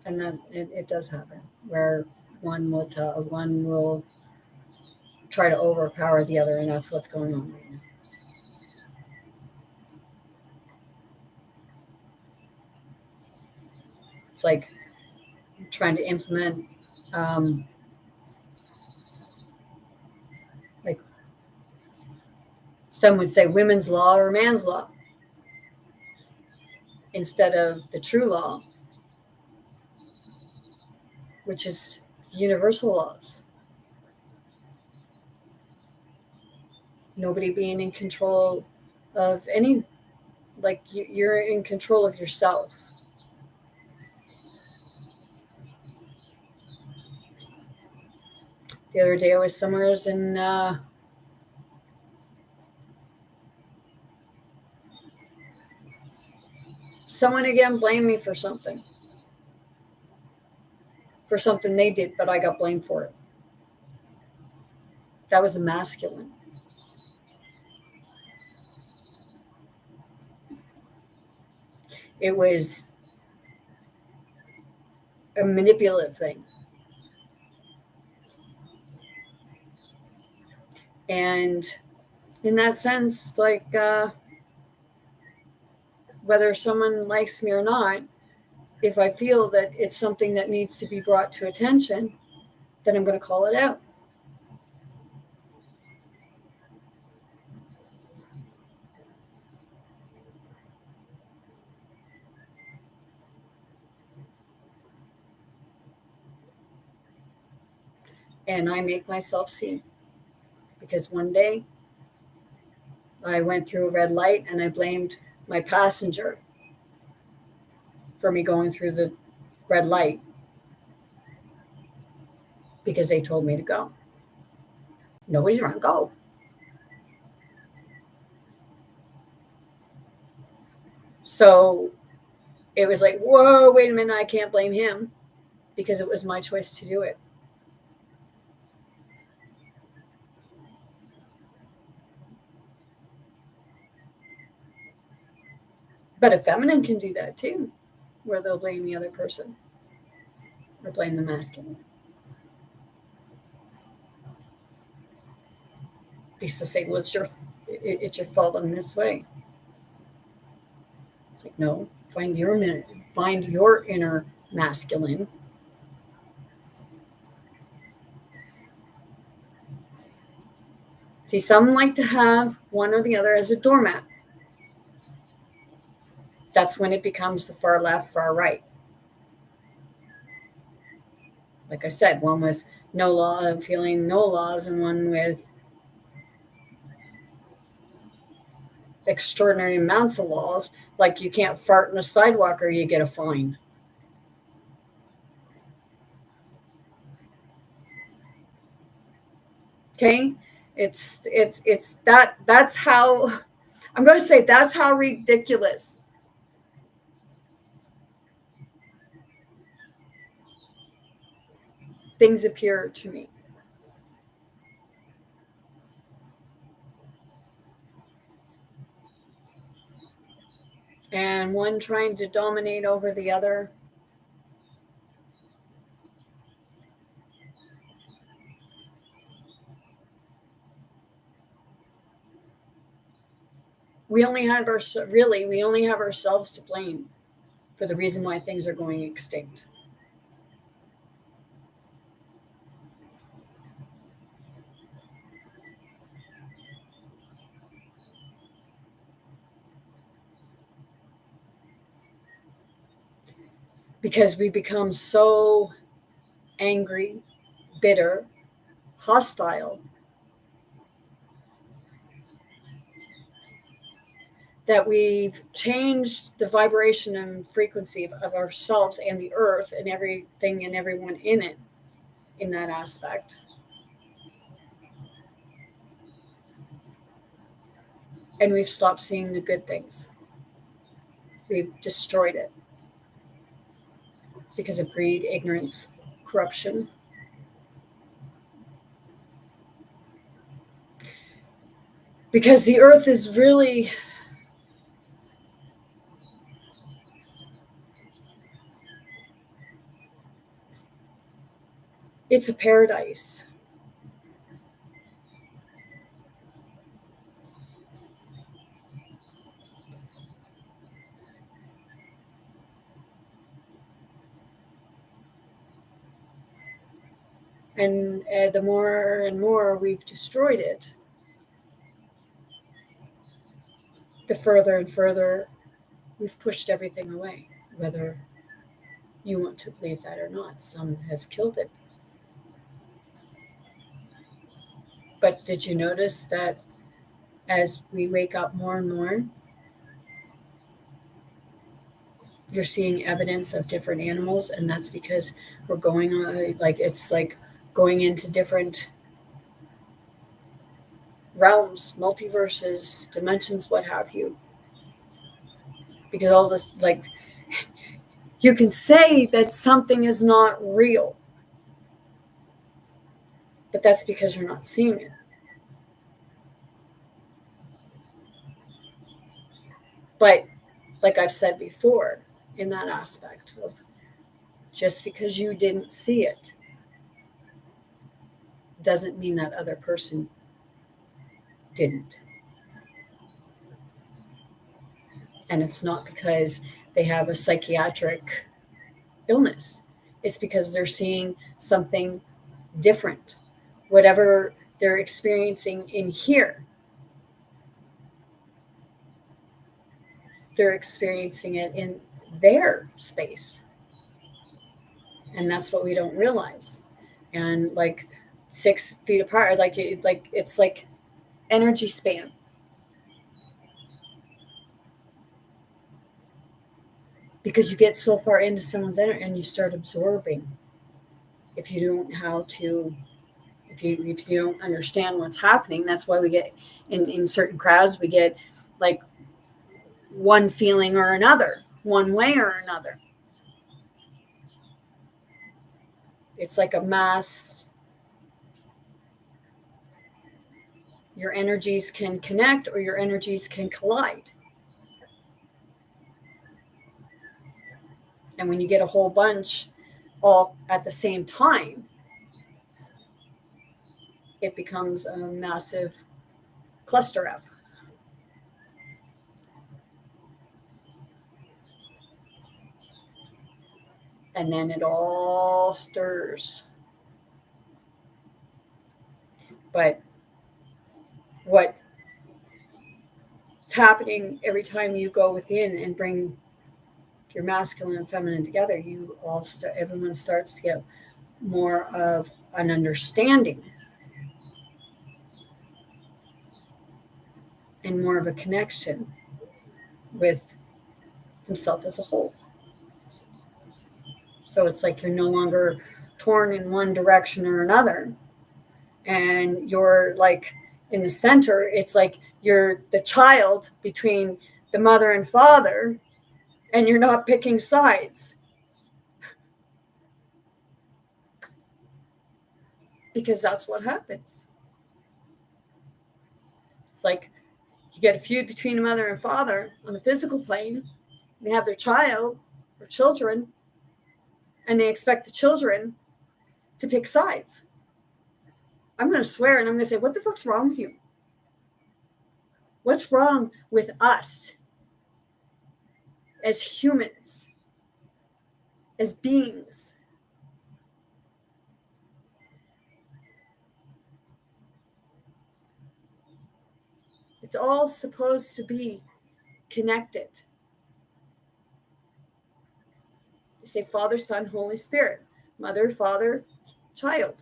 Speaker 1: And then it does happen where one will try to overpower the other, and that's what's going on right now. It's like trying to implement like some would say women's law or man's law instead of the true law. which is universal laws. Nobody being in control of any, like you're in control of yourself. The other day I was somewhere in someone again blamed me for something they did, but I got blamed for it. That was a masculine. It was a manipulative thing. And in that sense, like, whether someone likes me or not, if I feel that it's something that needs to be brought to attention, then I'm going to call it out. And I make myself see. Because one day I went through a red light and I blamed my passenger for me going through the red light because they told me to go. Nobody's around, go. So it was like, whoa, wait a minute, I can't blame him because it was my choice to do it. But a feminine can do that too, where they'll blame the other person or blame the masculine. Because to say, well, it's your fault in this way. It's like, no, find your inner masculine. See, some like to have one or the other as a doormat. That's when it becomes the far left, far right. Like I said, one with no law, feeling no laws, and one with extraordinary amounts of laws, like you can't fart in the sidewalk or you get a fine. Okay, it's that's how I'm going to say, that's how ridiculous things appear to me. And one trying to dominate over the other. We only have ourselves to blame for the reason why things are going extinct. Because we become so angry, bitter, hostile, that we've changed the vibration and frequency of ourselves and the earth and everything and everyone in it, in that aspect. And we've stopped seeing the good things. We've destroyed it because of greed, ignorance, corruption. Because the earth is really it's a paradise. And the more and more we've destroyed it, the further and further we've pushed everything away, whether You want to believe that or not, some has killed it. But did you notice that as we wake up more and more, you're seeing evidence of different animals, and that's because we're going on, like, it's like going into different realms, multiverses, dimensions, what have you. Because all this, like, you can say that something is not real, but that's because you're not seeing it. But like I've said before, in that aspect of just because you didn't see it doesn't mean that other person didn't. And it's not because they have a psychiatric illness. It's because they're seeing something different. Whatever they're experiencing in here, they're experiencing it in their space. And that's what we don't realize. And like 6 feet apart, like it's like energy span. Because you get so far into someone's energy and you start absorbing. If you don't how to, if you don't understand what's happening, that's why we get in certain crowds, we get like one feeling or another, one way or another. It's like a mass. Your energies can connect or your energies can collide. And when you get a whole bunch all at the same time, it becomes a massive cluster F. And then it all stirs. But what's happening every time you go within and bring your masculine and feminine together, you all everyone starts to get more of an understanding and more of a connection with himself as a whole. So it's like you're no longer torn in one direction or another, and you're like in the center. It's like you're the child between the mother and father, and you're not picking sides. Because that's what happens. It's like you get a feud between a mother and father on the physical plane. They have their child or children, and they expect the children to pick sides. I'm going to swear and I'm going to say, what the fuck's wrong with you? What's wrong with us as humans, as beings? It's all supposed to be connected. They say Father, Son, Holy Spirit, Mother, Father, Child.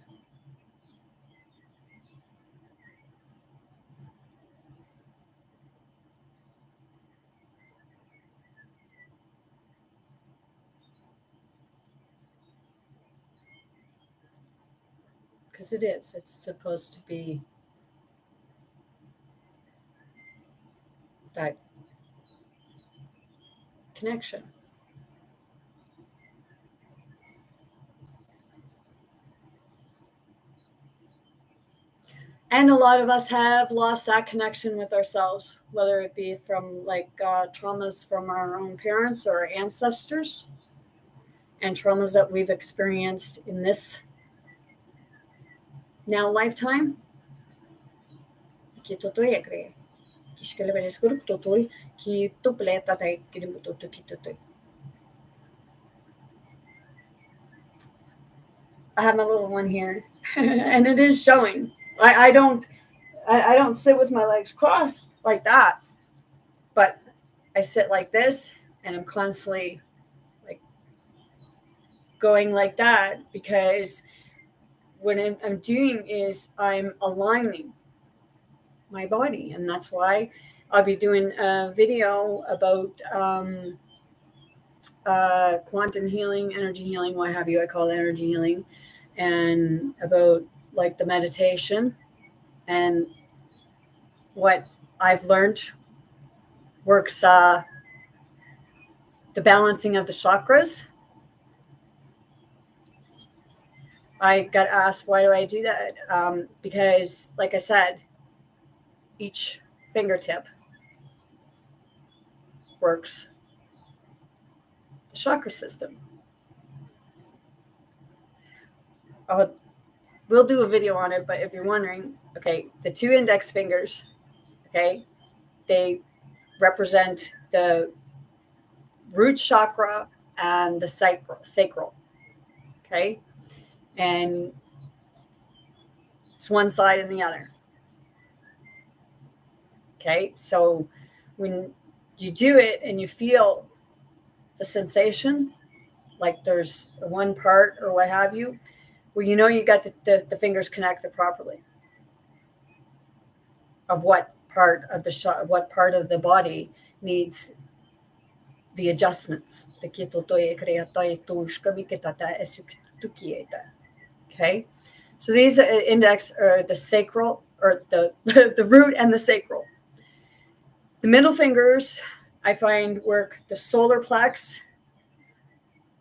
Speaker 1: Because it is. It's supposed to be that connection. And a lot of us have lost that connection with ourselves, whether it be from like traumas from our own parents or our ancestors, and traumas that we've experienced in this now lifetime. I have my little one here, and it is showing. I don't sit with my legs crossed like that, but I sit like this, and I'm constantly like going like that, because what I'm doing is I'm aligning my body. And that's why I'll be doing a video about quantum healing, energy healing, what have you. I call it energy healing, and about like the meditation and what I've learned works, the balancing of the chakras. I got asked, why do I do that? Because, like I said, each fingertip works the chakra system. We'll do a video on it, but if you're wondering, okay, the 2 index fingers, okay, they represent the root chakra and the sacral, okay, and it's one side and the other, okay. So when you do it and you feel the sensation, like there's one part or what have you, well, you know you got the fingers connected properly. Of what part of the body needs the adjustments. Okay, so these index are the sacral, or the the root and the sacral. The middle fingers, I find, work the solar plex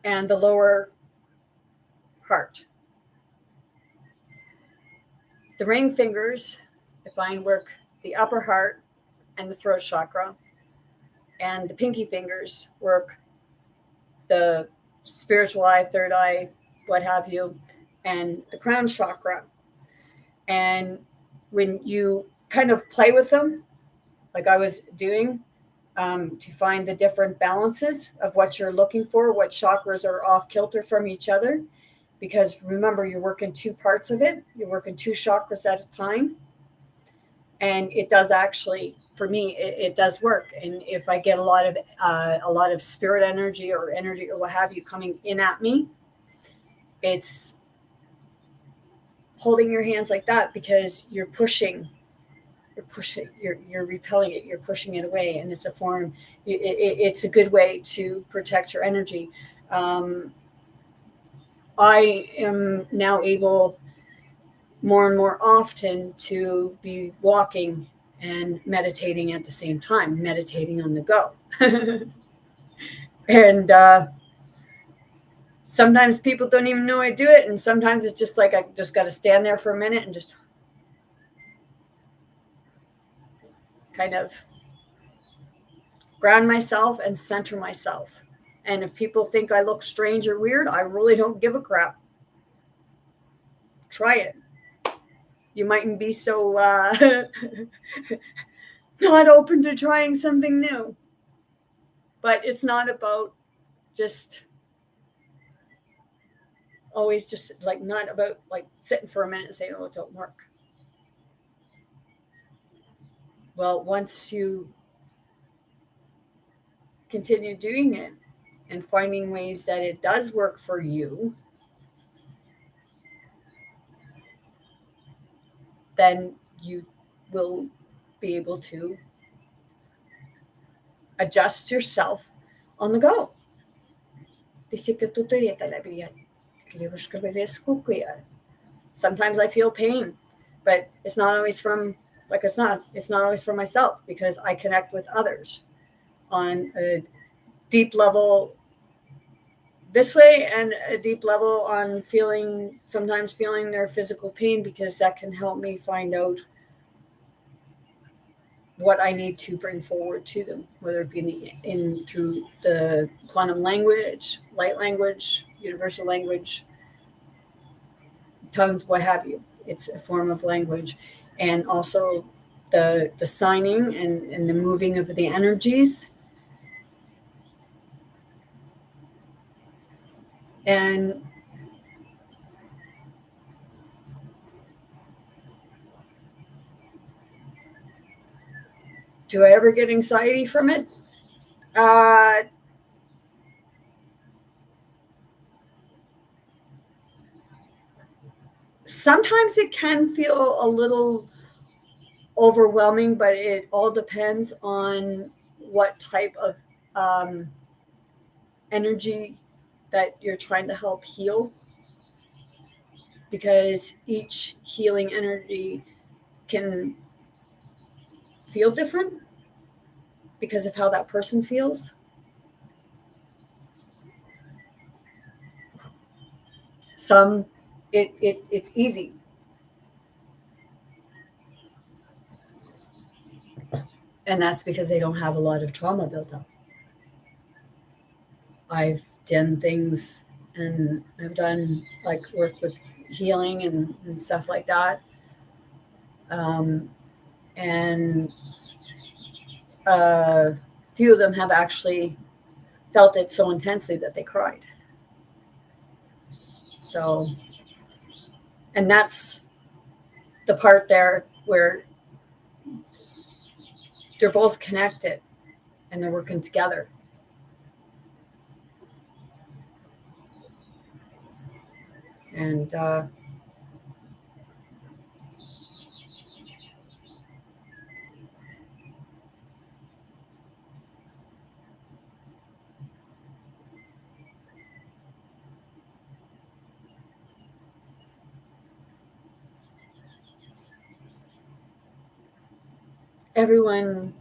Speaker 1: and the lower heart. The ring fingers, I find, work the upper heart and the throat chakra. And the pinky fingers work the spiritual eye, third eye, what have you, and the crown chakra. And when you kind of play with them, like I was doing, to find the different balances of what you're looking for, what chakras are off kilter from each other, because remember, you're working 2 parts of it. You're working 2 chakras at a time. And it does actually, for me, it does work. And if I get a lot of spirit energy or what have you coming in at me, it's holding your hands like that, because you're repelling it, you're pushing it away, and it's a form. It's a good way to protect your energy. I am now able more and more often to be walking and meditating at the same time, meditating on the go. And sometimes people don't even know I do it. And sometimes it's just like I just got to stand there for a minute and just kind of ground myself and center myself. And if people think I look strange or weird, I really don't give a crap. Try it. You mightn't be so not open to trying something new. But it's not about just always just like, not about like sitting for a minute and saying, oh, it don't work. Well, once you continue doing it and finding ways that it does work for you, then you will be able to adjust yourself on the go. Sometimes I feel pain, but it's not always from, like, it's not always for myself, because I connect with others on a deep level this way, and a deep level on sometimes feeling their physical pain, because that can help me find out what I need to bring forward to them, whether it be in through the quantum language, light language, universal language, tongues, what have you. It's a form of language. And also the signing and the moving of the energies. And do I ever get anxiety from it? sometimes it can feel a little overwhelming, but it all depends on what type of energy that you're trying to help heal, because each healing energy can feel different because of how that person feels. Some it's easy. And that's because they don't have a lot of trauma built up. I've done things, and I've done like work with healing and stuff like that. And a few of them have actually felt it so intensely that they cried. So, and that's the part there where they're both connected and they're working together. And everyone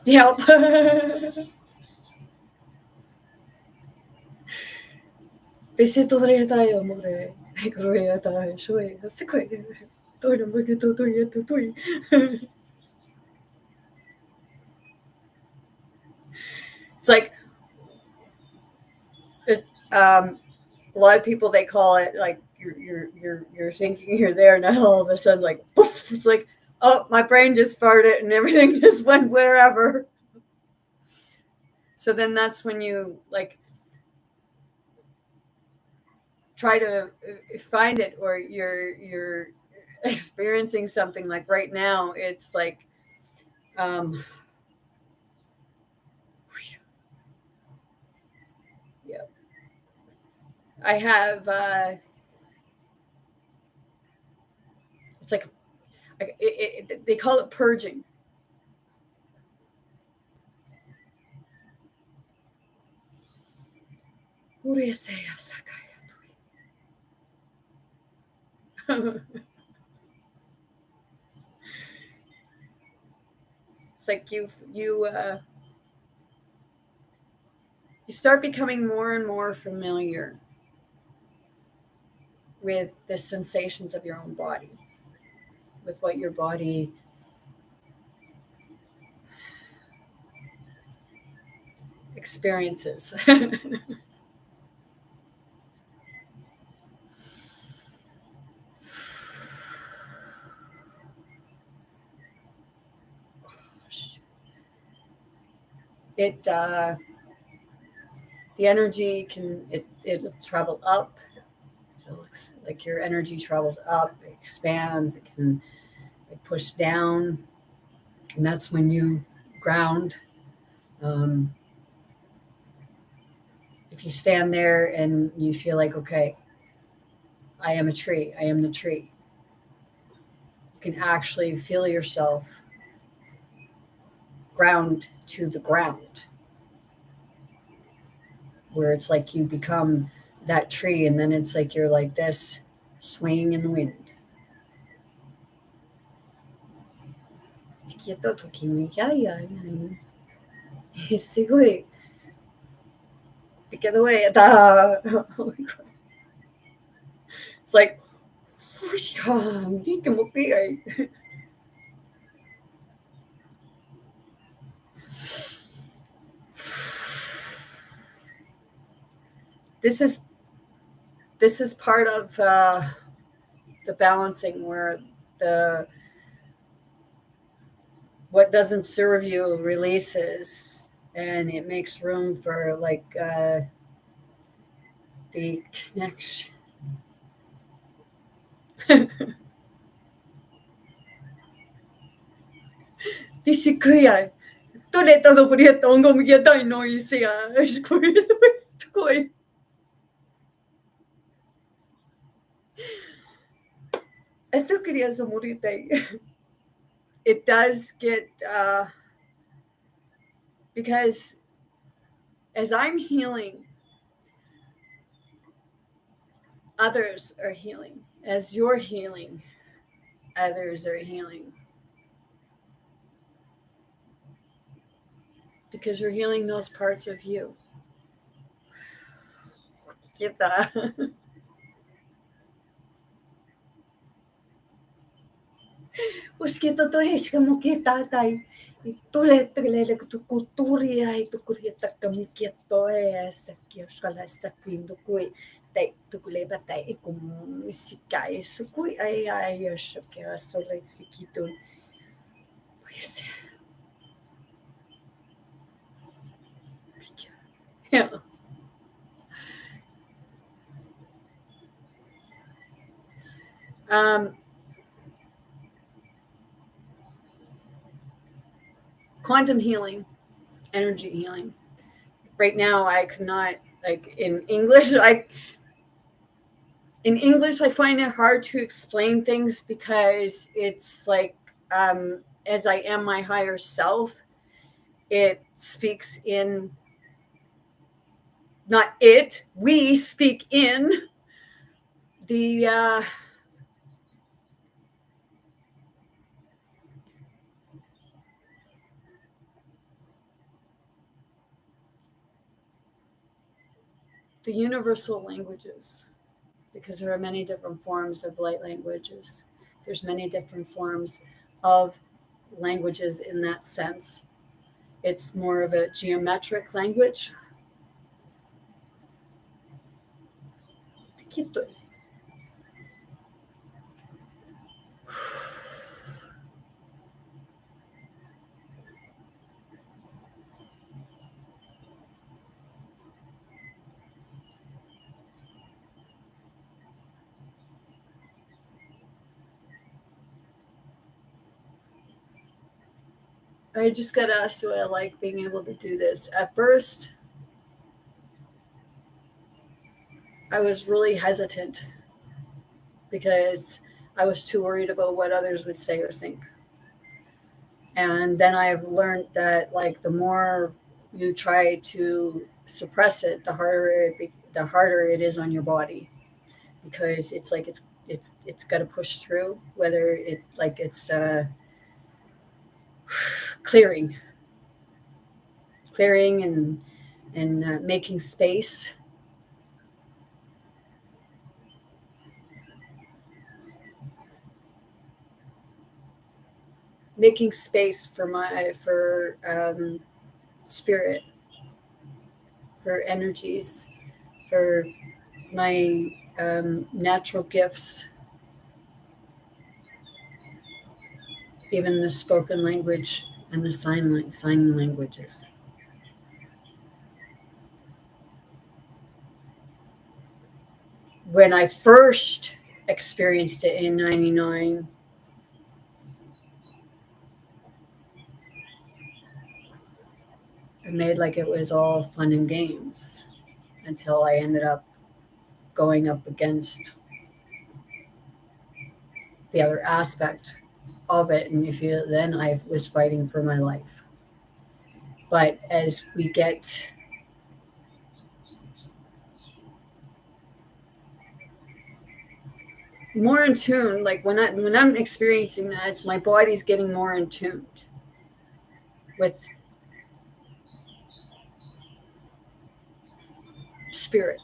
Speaker 1: Yep. It's like a lot of people, they call it like you're thinking you're there, and then all of a sudden, like poof, it's like, oh, my brain just farted and everything just went wherever. So then that's when you like try to find it, or you're experiencing something. Like right now, it's like yeah, I have it's like they call it purging. It's like you start becoming more and more familiar with the sensations of your own body, with what your body experiences. It the energy it'll travel up. It looks like your energy travels up, it expands, it push down, and that's when you ground. Um, if you stand there and you feel like, okay, I am a tree, I am the tree, you can actually feel yourself ground to the ground, where it's like you become that tree, and then it's like you're like this, swaying in the wind. 聞いた時にやいやいやすごい get away at the it's like this is this is part of the balancing, where the what doesn't serve you releases, and it makes room for like the connection. Di si kuya, tole todo por esto, ongo mi yata no isia, es kuya, kuya. Esto quería morirte. It does get because as I'm healing, others are healing. As you're healing, others are healing. Because you're healing those parts of you. Get that? Uskito to hiska mo kita tay. Tule tule tu kulturia itu kuria takamikieto sakio skala sakindo kui. Tai tu kuleba tai ikum sikai sukui ai shokera sole sikito. Pues yeah. Quantum healing, energy healing. Right now, I cannot, like in English, I find it hard to explain things because it's like, as I am my higher self, it speaks in, not it, we speak in the universal languages, because there are many different forms of light languages. There's many different forms of languages in that sense. It's more of a geometric language. I just got asked, do I like being able to do this? At first, I was really hesitant because I was too worried about what others would say or think. And then I've learned that, like, the more you try to suppress it, the harder it is on your body, because it's like it's got to push through, whether it's clearing and making space. Making space for spirit, for energies, for my natural gifts, even the spoken language and the sign languages. When I first experienced it in '99, I made like it was all fun and games until I ended up going up against the other aspect of it, and then I was fighting for my life. But as we get more in tune, like when I'm experiencing that, it's my body's getting more in tune with spirit.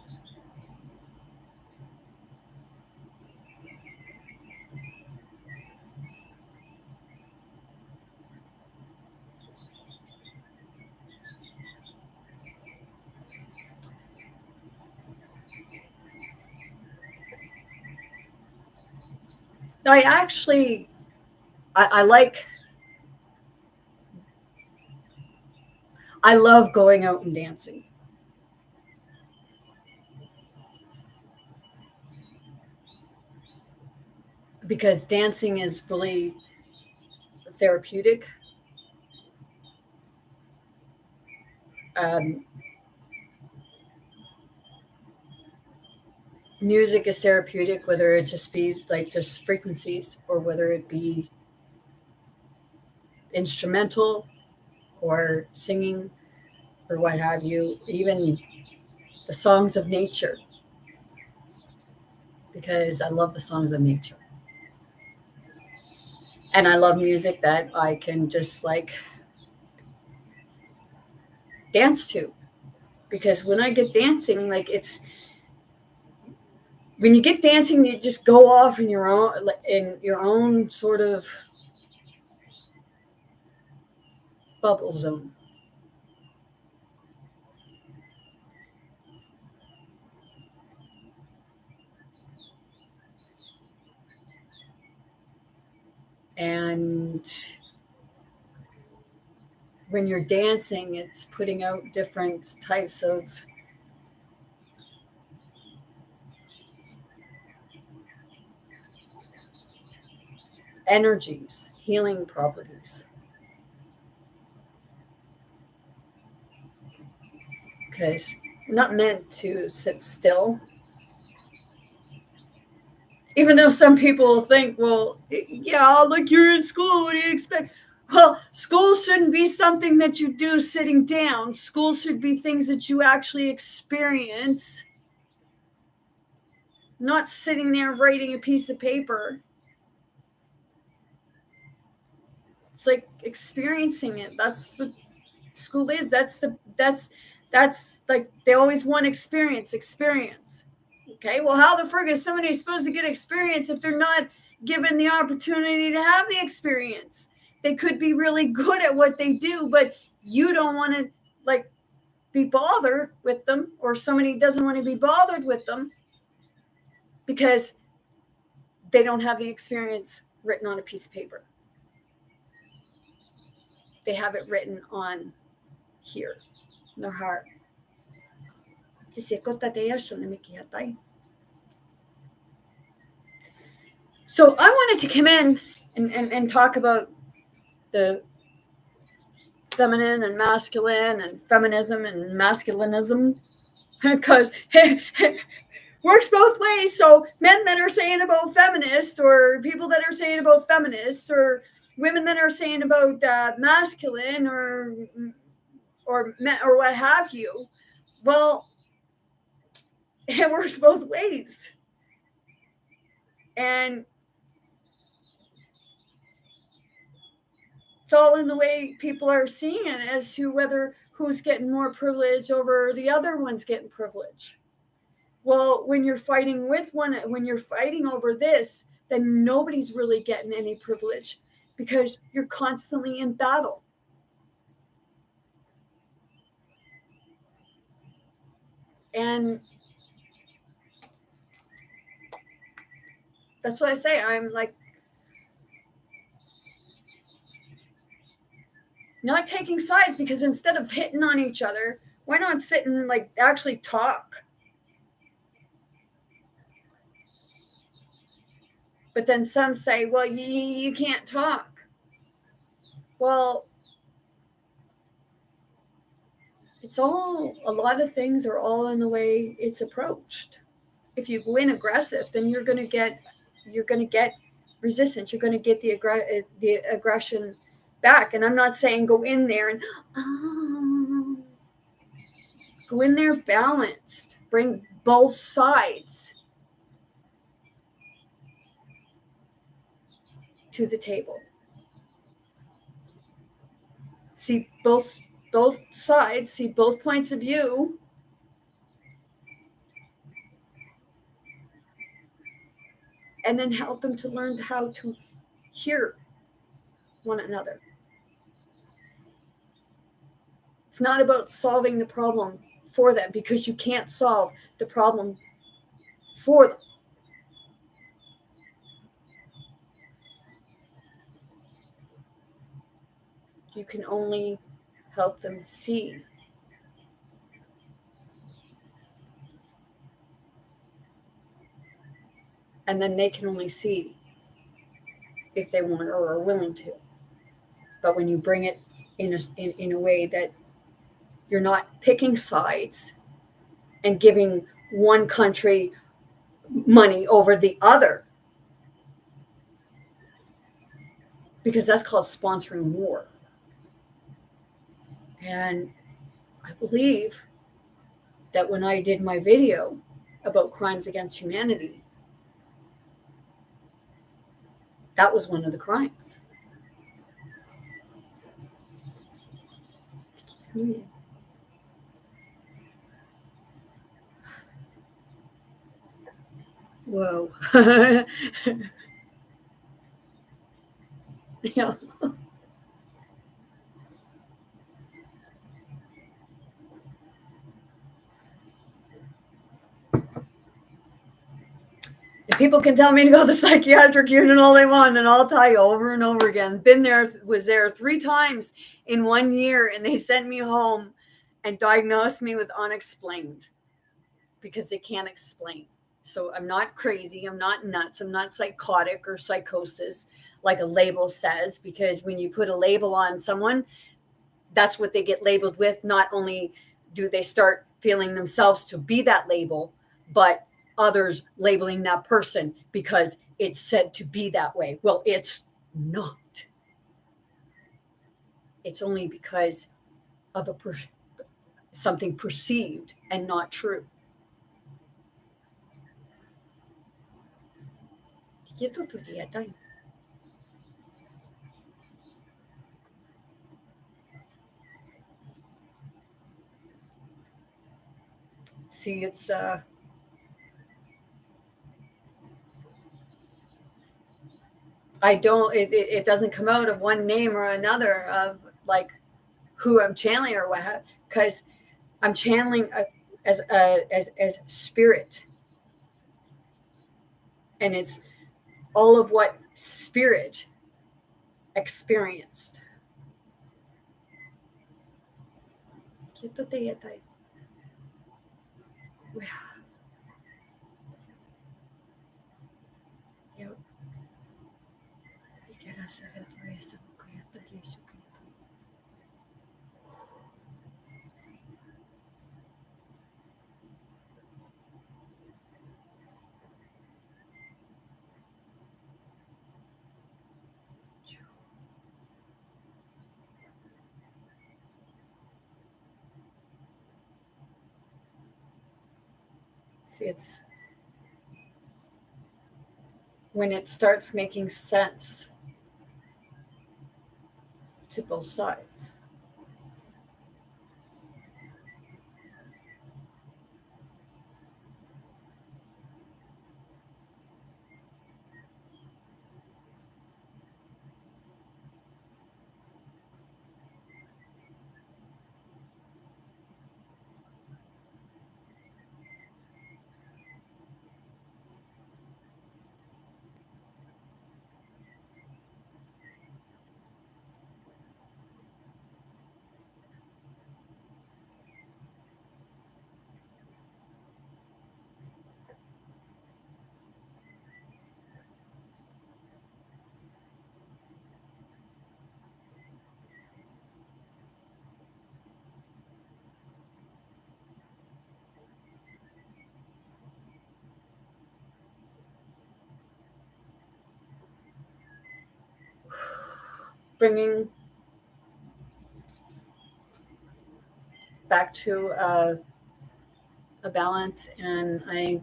Speaker 1: I like I love going out and dancing. Because dancing is really therapeutic. Music is therapeutic, whether it just be like just frequencies or whether it be instrumental or singing or what have you, even the songs of nature, because I love the songs of nature. And I love music that I can just like dance to. Because when I get dancing, like it's when you get dancing, you just go off in your own sort of bubble zone. And when you're dancing, it's putting out different types of energies, healing properties. Because we're not meant to sit still. Even though some people think, well, yeah, look, you're in school. What do you expect? Well, school shouldn't be something that you do sitting down. School should be things that you actually experience, not sitting there writing a piece of paper. It's like experiencing it. That's what school is. That's like they always want experience. Okay, well, how the frig is somebody supposed to get experience if they're not given the opportunity to have the experience? They could be really good at what they do, but you don't want to like be bothered with them, or somebody doesn't want to be bothered with them because they don't have the experience written on a piece of paper. They have it written on here in their heart. So I wanted to come in and talk about the feminine and masculine and feminism and masculinism, because it works both ways. So men that are saying about feminist, or people that are saying about feminist, or women that are saying about masculine or what have you, well, it works both ways. And it's all in the way people are seeing it as to whether who's getting more privilege over the other one's getting privilege. Well, when you're fighting when you're fighting over this, then nobody's really getting any privilege because you're constantly in battle. And that's what I say. I'm like not taking sides, because instead of hitting on each other, why not sit and like actually talk? But then some say, well, you can't talk. Well, a lot of things are all in the way it's approached. If you go in aggressive, then you're going to get resistance. You're going to get the aggression back. And I'm not saying go in there and go in there balanced. Bring both sides to the table. See both sides, see both points of view. And then help them to learn how to hear one another. It's not about solving the problem for them, because you can't solve the problem for them. You can only help them see. And then they can only see if they want or are willing to. But when you bring it in a way that you're not picking sides and giving one country money over the other, because that's called sponsoring war. And I believe that when I did my video about crimes against humanity, that was one of the crimes. Whoa. Yeah. And people can tell me to go to the psychiatric unit all they want, and I'll tell you over and over again. Was there 3 times in 1 year, and they sent me home and diagnosed me with unexplained because they can't explain. So I'm not crazy. I'm not nuts. I'm not psychotic or psychosis like a label says, because when you put a label on someone, that's what they get labeled with. Not only do they start feeling themselves to be that label, but others labeling that person because it's said to be that way. Well, it's not. It's only because of something perceived and not true. See, it's it doesn't come out of one name or another of like who I'm channeling or what, because I'm channeling as spirit, and it's all of what spirit experienced. See, it's when it starts making sense to both sides. Bringing back to a balance, and I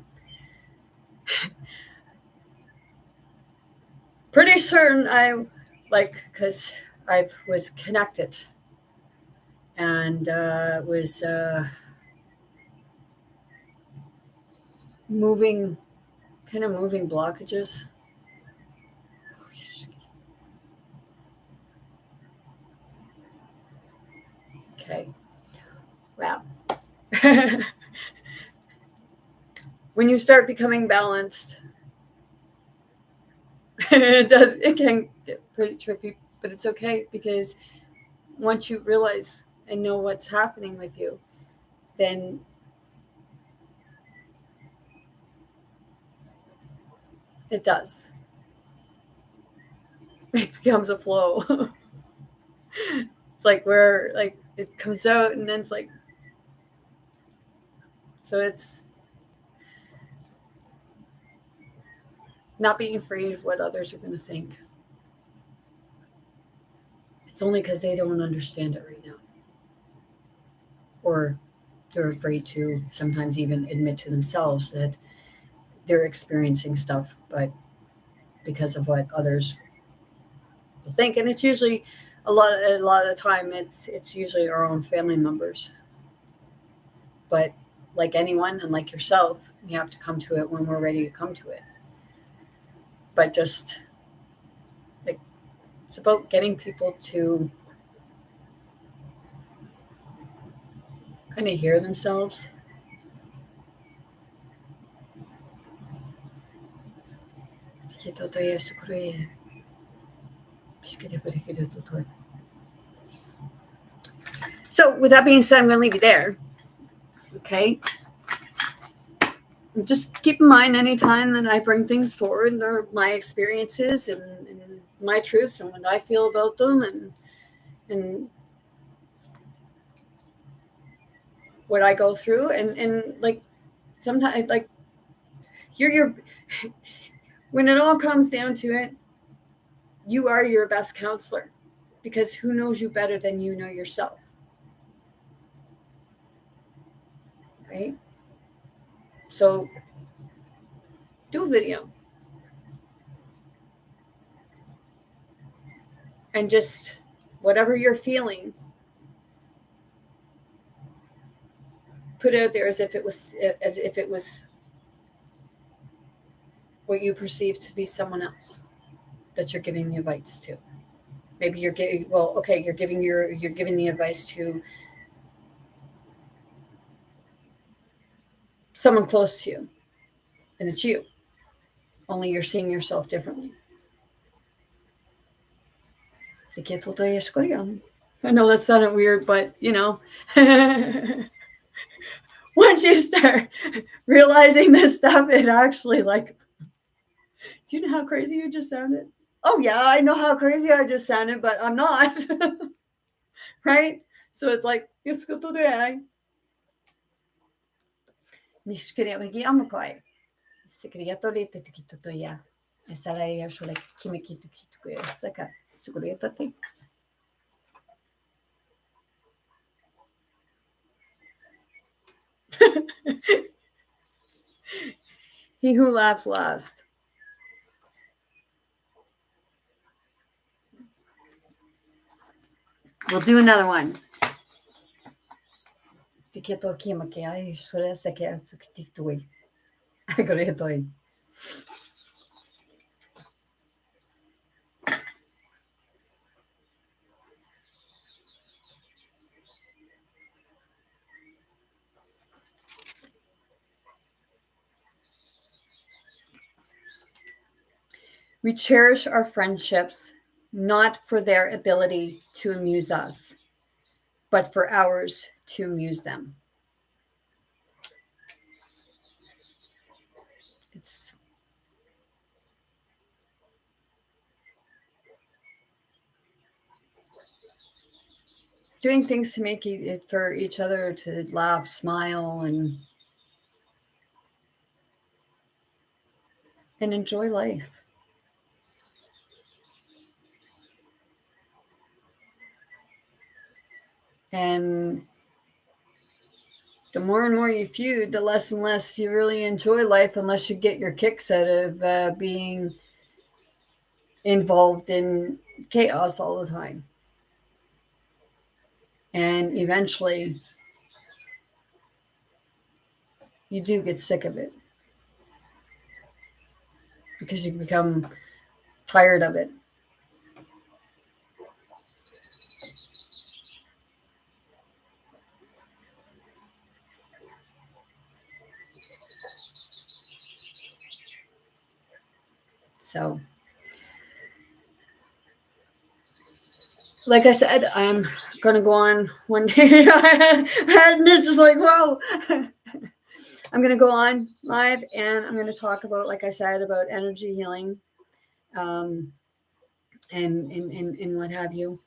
Speaker 1: pretty certain I because I was connected and was moving blockages. Okay. Wow. When you start becoming balanced, it can get pretty tricky, but it's okay, because once you realize and know what's happening with you, then it does. It becomes a flow. It's like where like it comes out and then it's like, so it's not being afraid of what others are going to think. It's only because they don't understand it right now. Or they're afraid to sometimes even admit to themselves that they're experiencing stuff, but because of what others will think. And it's usually a lot of the time it's usually our own family members. But like anyone and like yourself, you have to come to it when we're ready to come to it. But just like it's about getting people to kind of hear themselves. So with that being said, I'm going to leave you there. Okay. Just keep in mind anytime that I bring things forward, they're my experiences and my truths and what I feel about them and what I go through. And like sometimes like you're when it all comes down to it, you are your best counselor, because who knows you better than you know yourself, right? So do a video and just whatever you're feeling, put it out there as if it was what you perceive to be someone else that you're giving the advice to. Maybe you're giving you're giving the advice to someone close to you, and it's you. Only you're seeing yourself differently. I know that sounded weird, but once you start realizing this stuff, it actually like, do you know how crazy you just sounded? Oh yeah, I know how crazy I just sounded, but I'm not. Right? So it's like, it's good to do. Mishkiri amakai. Sekreto lite to ya. Salaya shole kimiki to kituku saka. Sukuretate. He who laughs last. We'll do another one. Fiqueto kimaki ai shole saka kituku. Agreto. We cherish our friendships not for their ability to amuse us, but for ours to amuse them. It's doing things to make it for each other to laugh, smile, and enjoy life. And the more and more you feud, the less and less you really enjoy life, unless you get your kicks out of being involved in chaos all the time. And eventually, you do get sick of it because you become tired of it. So, like I said, I'm gonna go on one day. And it's just like, whoa. I'm gonna go on live and I'm gonna talk about, like I said, about energy healing, and what have you.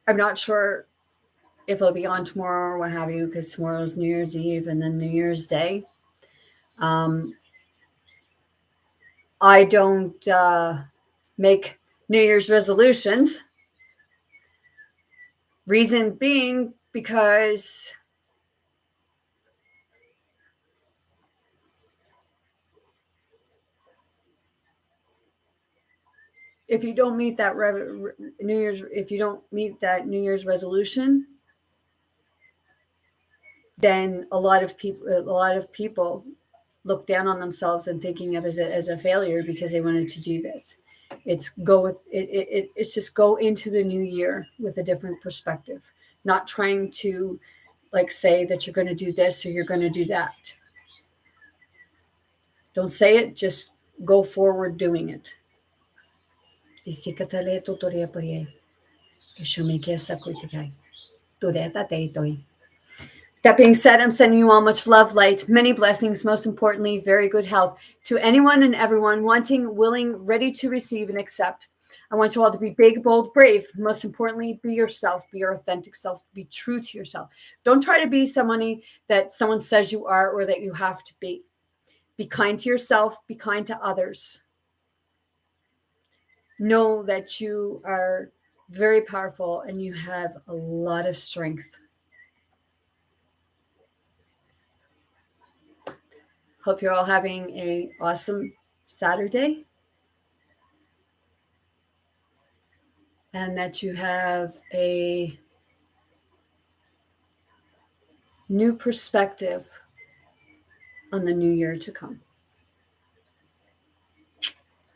Speaker 1: I'm not sure if I'll be on tomorrow or what have you, because tomorrow's New Year's Eve and then New Year's Day. I don't make New Year's resolutions. Reason being because if you don't meet that if you don't meet that New Year's resolution, then a lot of people look down on themselves and thinking of as a failure because they wanted to do this. It's just go into the new year with a different perspective, not trying to like say that you're going to do this or you're going to do that. Don't say it, just go forward doing it. That being said, I'm sending you all much love, light, many blessings, most importantly, very good health to anyone and everyone wanting, willing, ready to receive and accept. I want you all to be big, bold, brave. Most importantly, be yourself, be your authentic self, be true to yourself. Don't try to be somebody that someone says you are or that you have to be. Be kind to yourself, be kind to others. Know that you are very powerful and you have a lot of strength. Hope you're all having an awesome Saturday and that you have a new perspective on the new year to come.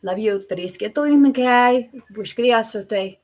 Speaker 1: Love you. Tariske to imekaj, bushkriya sote.